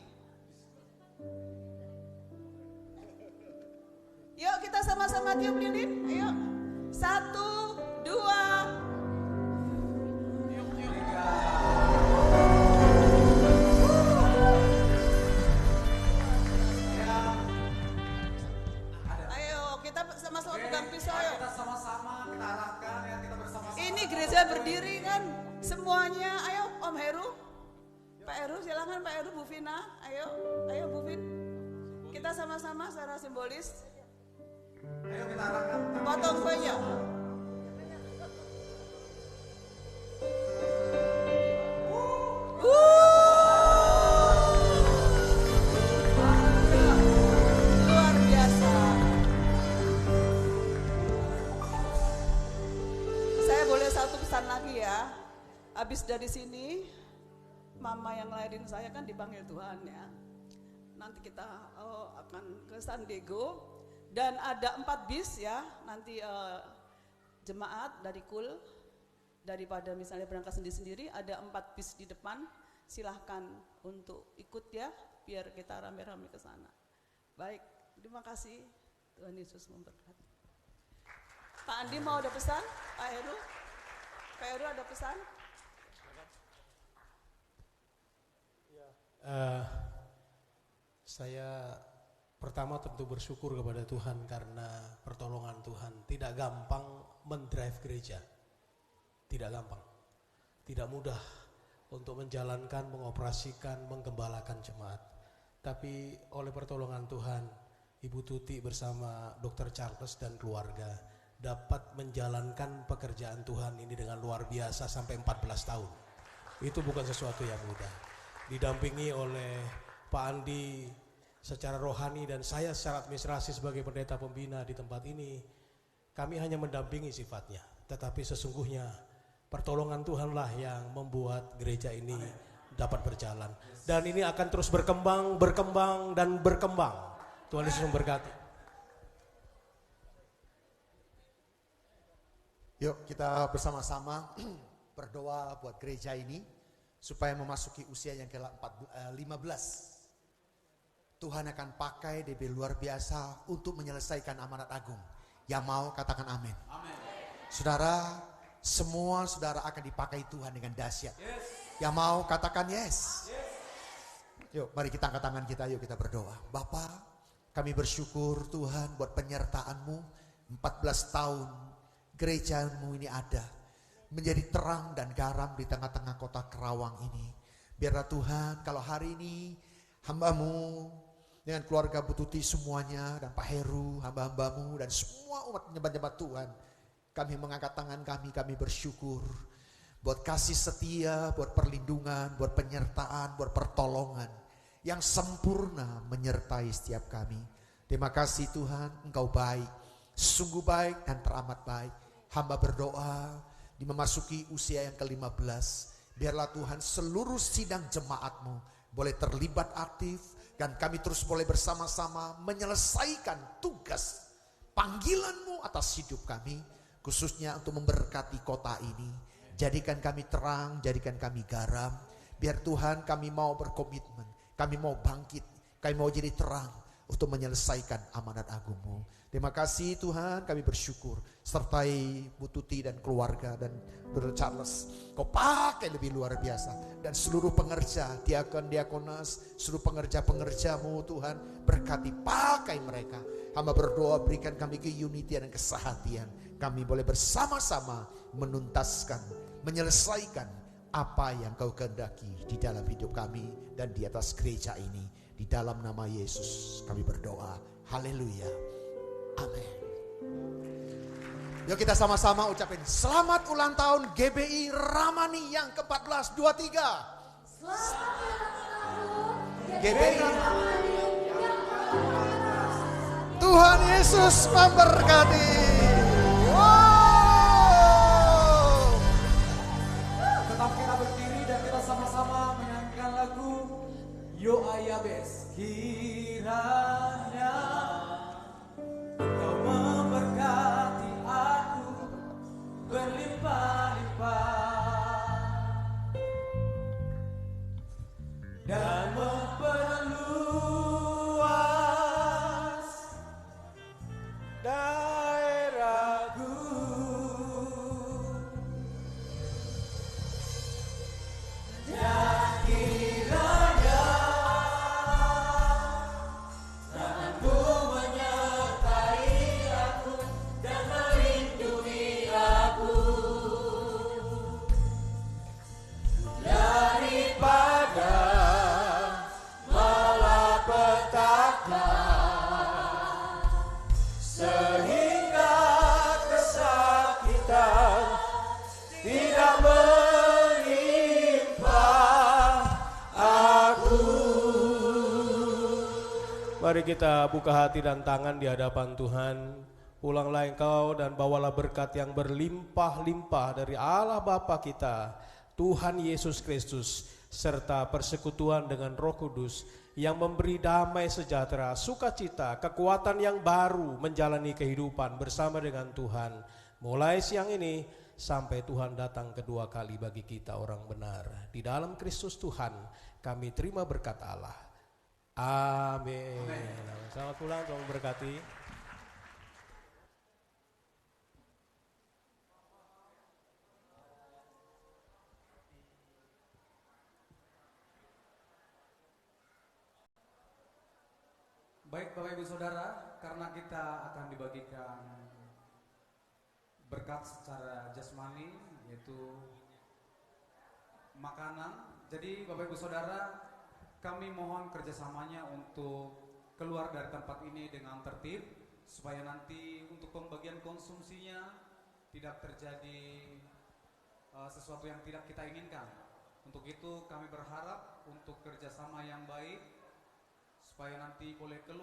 Yuk kita sama-sama tiup lilin, ayo. 1, 2. Ini gereja berdiri kan semuanya. Ayo Om Heru, Pak Heru silakan, Pak Heru, Bu Vina, ayo Bu Vin, kita sama-sama secara simbolis. Ayo kita arahkan potong kuenya. Luar biasa. Saya boleh satu pesan lagi ya. Habis dari sini, mama yang ngelahirin saya kan dipanggil Tuhan ya. Nanti kita akan ke San Diego dan ada 4 bis ya. Nanti jemaat dari KUL, daripada misalnya berangkat sendiri-sendiri, ada 4 bis di depan. Silahkan untuk ikut ya, biar kita rame-rame ke sana. Baik, terima kasih. Tuhan Yesus memberkati. Pak Andi mau ada pesan? Pak Heru? Pak Heru ada pesan? Saya pertama tentu bersyukur kepada Tuhan karena pertolongan Tuhan. Tidak gampang mendrive gereja, tidak gampang, tidak mudah untuk menjalankan, mengoperasikan, menggembalakan jemaat. Tapi oleh pertolongan Tuhan, Ibu Tuti bersama Dr. Charles dan keluarga dapat menjalankan pekerjaan Tuhan ini dengan luar biasa sampai 14 tahun. Itu bukan sesuatu yang mudah. Didampingi oleh Pak Andi secara rohani dan saya secara administrasi sebagai pendeta pembina di tempat ini. Kami hanya mendampingi sifatnya, tetapi sesungguhnya pertolongan Tuhanlah yang membuat gereja ini dapat berjalan. Dan ini akan terus berkembang, dan berkembang. Tuhan Yesus memberkati. Yuk kita bersama-sama berdoa buat gereja ini supaya memasuki usia yang ke-15. Tuhan akan pakai DB luar biasa untuk menyelesaikan amanat agung. Yang mau katakan amin. Amin. Saudara, semua saudara akan dipakai Tuhan dengan dahsyat. Yes. Yang mau katakan yes. Yes. Yuk mari kita angkat tangan kita, yuk kita berdoa. Bapa, Kami bersyukur Tuhan buat penyertaan-Mu. 14 tahun gereja-Mu ini ada, menjadi terang dan garam di tengah-tengah kota Kerawang ini. Biarlah Tuhan, kalau hari ini hamba-Mu dengan keluarga Bu Tuti semuanya, dan Pak Heru, hamba-hamba-Mu dan semua umat penyembah-penyembah Tuhan, kami mengangkat tangan kami bersyukur buat kasih setia, buat perlindungan, buat penyertaan, buat pertolongan yang sempurna menyertai setiap kami. Terima kasih Tuhan, Engkau baik, sungguh baik dan teramat baik. Hamba berdoa di memasuki usia yang ke-15, biarlah Tuhan seluruh sidang jemaat-Mu boleh terlibat aktif, dan kami terus boleh bersama-sama menyelesaikan tugas panggilan-Mu atas hidup kami, khususnya untuk memberkati kota ini. Jadikan kami terang, jadikan kami garam. Biar Tuhan, kami mau berkomitmen, kami mau bangkit, kami mau jadi terang untuk menyelesaikan amanat agung-Mu. Terima kasih Tuhan, kami bersyukur. Sertai Bu Tuti dan keluarga dan Brother Charles, Kau pakai lebih luar biasa. Dan seluruh pengerja, diakon, diakonas, seluruh pengerja-pengerja-Mu Tuhan, berkati, pakai mereka. Hamba berdoa, berikan kami keunitian dan kesehatian. Kami boleh bersama-sama menuntaskan, menyelesaikan apa yang Kau kehendaki di dalam hidup kami dan di atas gereja ini. Di dalam nama Yesus kami berdoa. Haleluya. Amin. Yuk kita sama-sama ucapin selamat ulang tahun GBI Ramani yang ke-14, 2, 3. Selamat ulang tahun GBI Ramani. Tuhan Yesus memberkati. Wow. Tetap kita berdiri dan kita sama-sama menyanyikan lagu Yo Ayabes. Kiranya Kau memberkati aku berlimpah-limpah dan memperluas daerahku. Dan kiranya tanganmu menyertai aku dan melindungi aku daripada malapetaka, sehingga kesakitan tidak menimpa aku. Mari kita buka hati dan tangan di hadapan Tuhan. Pulanglah engkau dan bawalah berkat yang berlimpah-limpah dari Allah Bapa kita, Tuhan Yesus Kristus, serta persekutuan dengan Roh Kudus yang memberi damai sejahtera, sukacita, kekuatan yang baru menjalani kehidupan bersama dengan Tuhan. Mulai siang ini sampai Tuhan datang kedua kali bagi kita orang benar. Di dalam Kristus Tuhan kami terima berkat Allah. Amin. Selamat pulang, Tuhan memberkati. Baik Bapak Ibu Saudara, karena kita akan dibagikan berkat secara jasmani, yaitu makanan. Jadi Bapak Ibu Saudara, kami mohon kerjasamanya untuk keluar dari tempat ini dengan tertib, supaya nanti untuk pembagian konsumsinya tidak terjadi sesuatu yang tidak kita inginkan. Untuk itu kami berharap untuk kerjasama yang baik, supaya nanti boleh keluar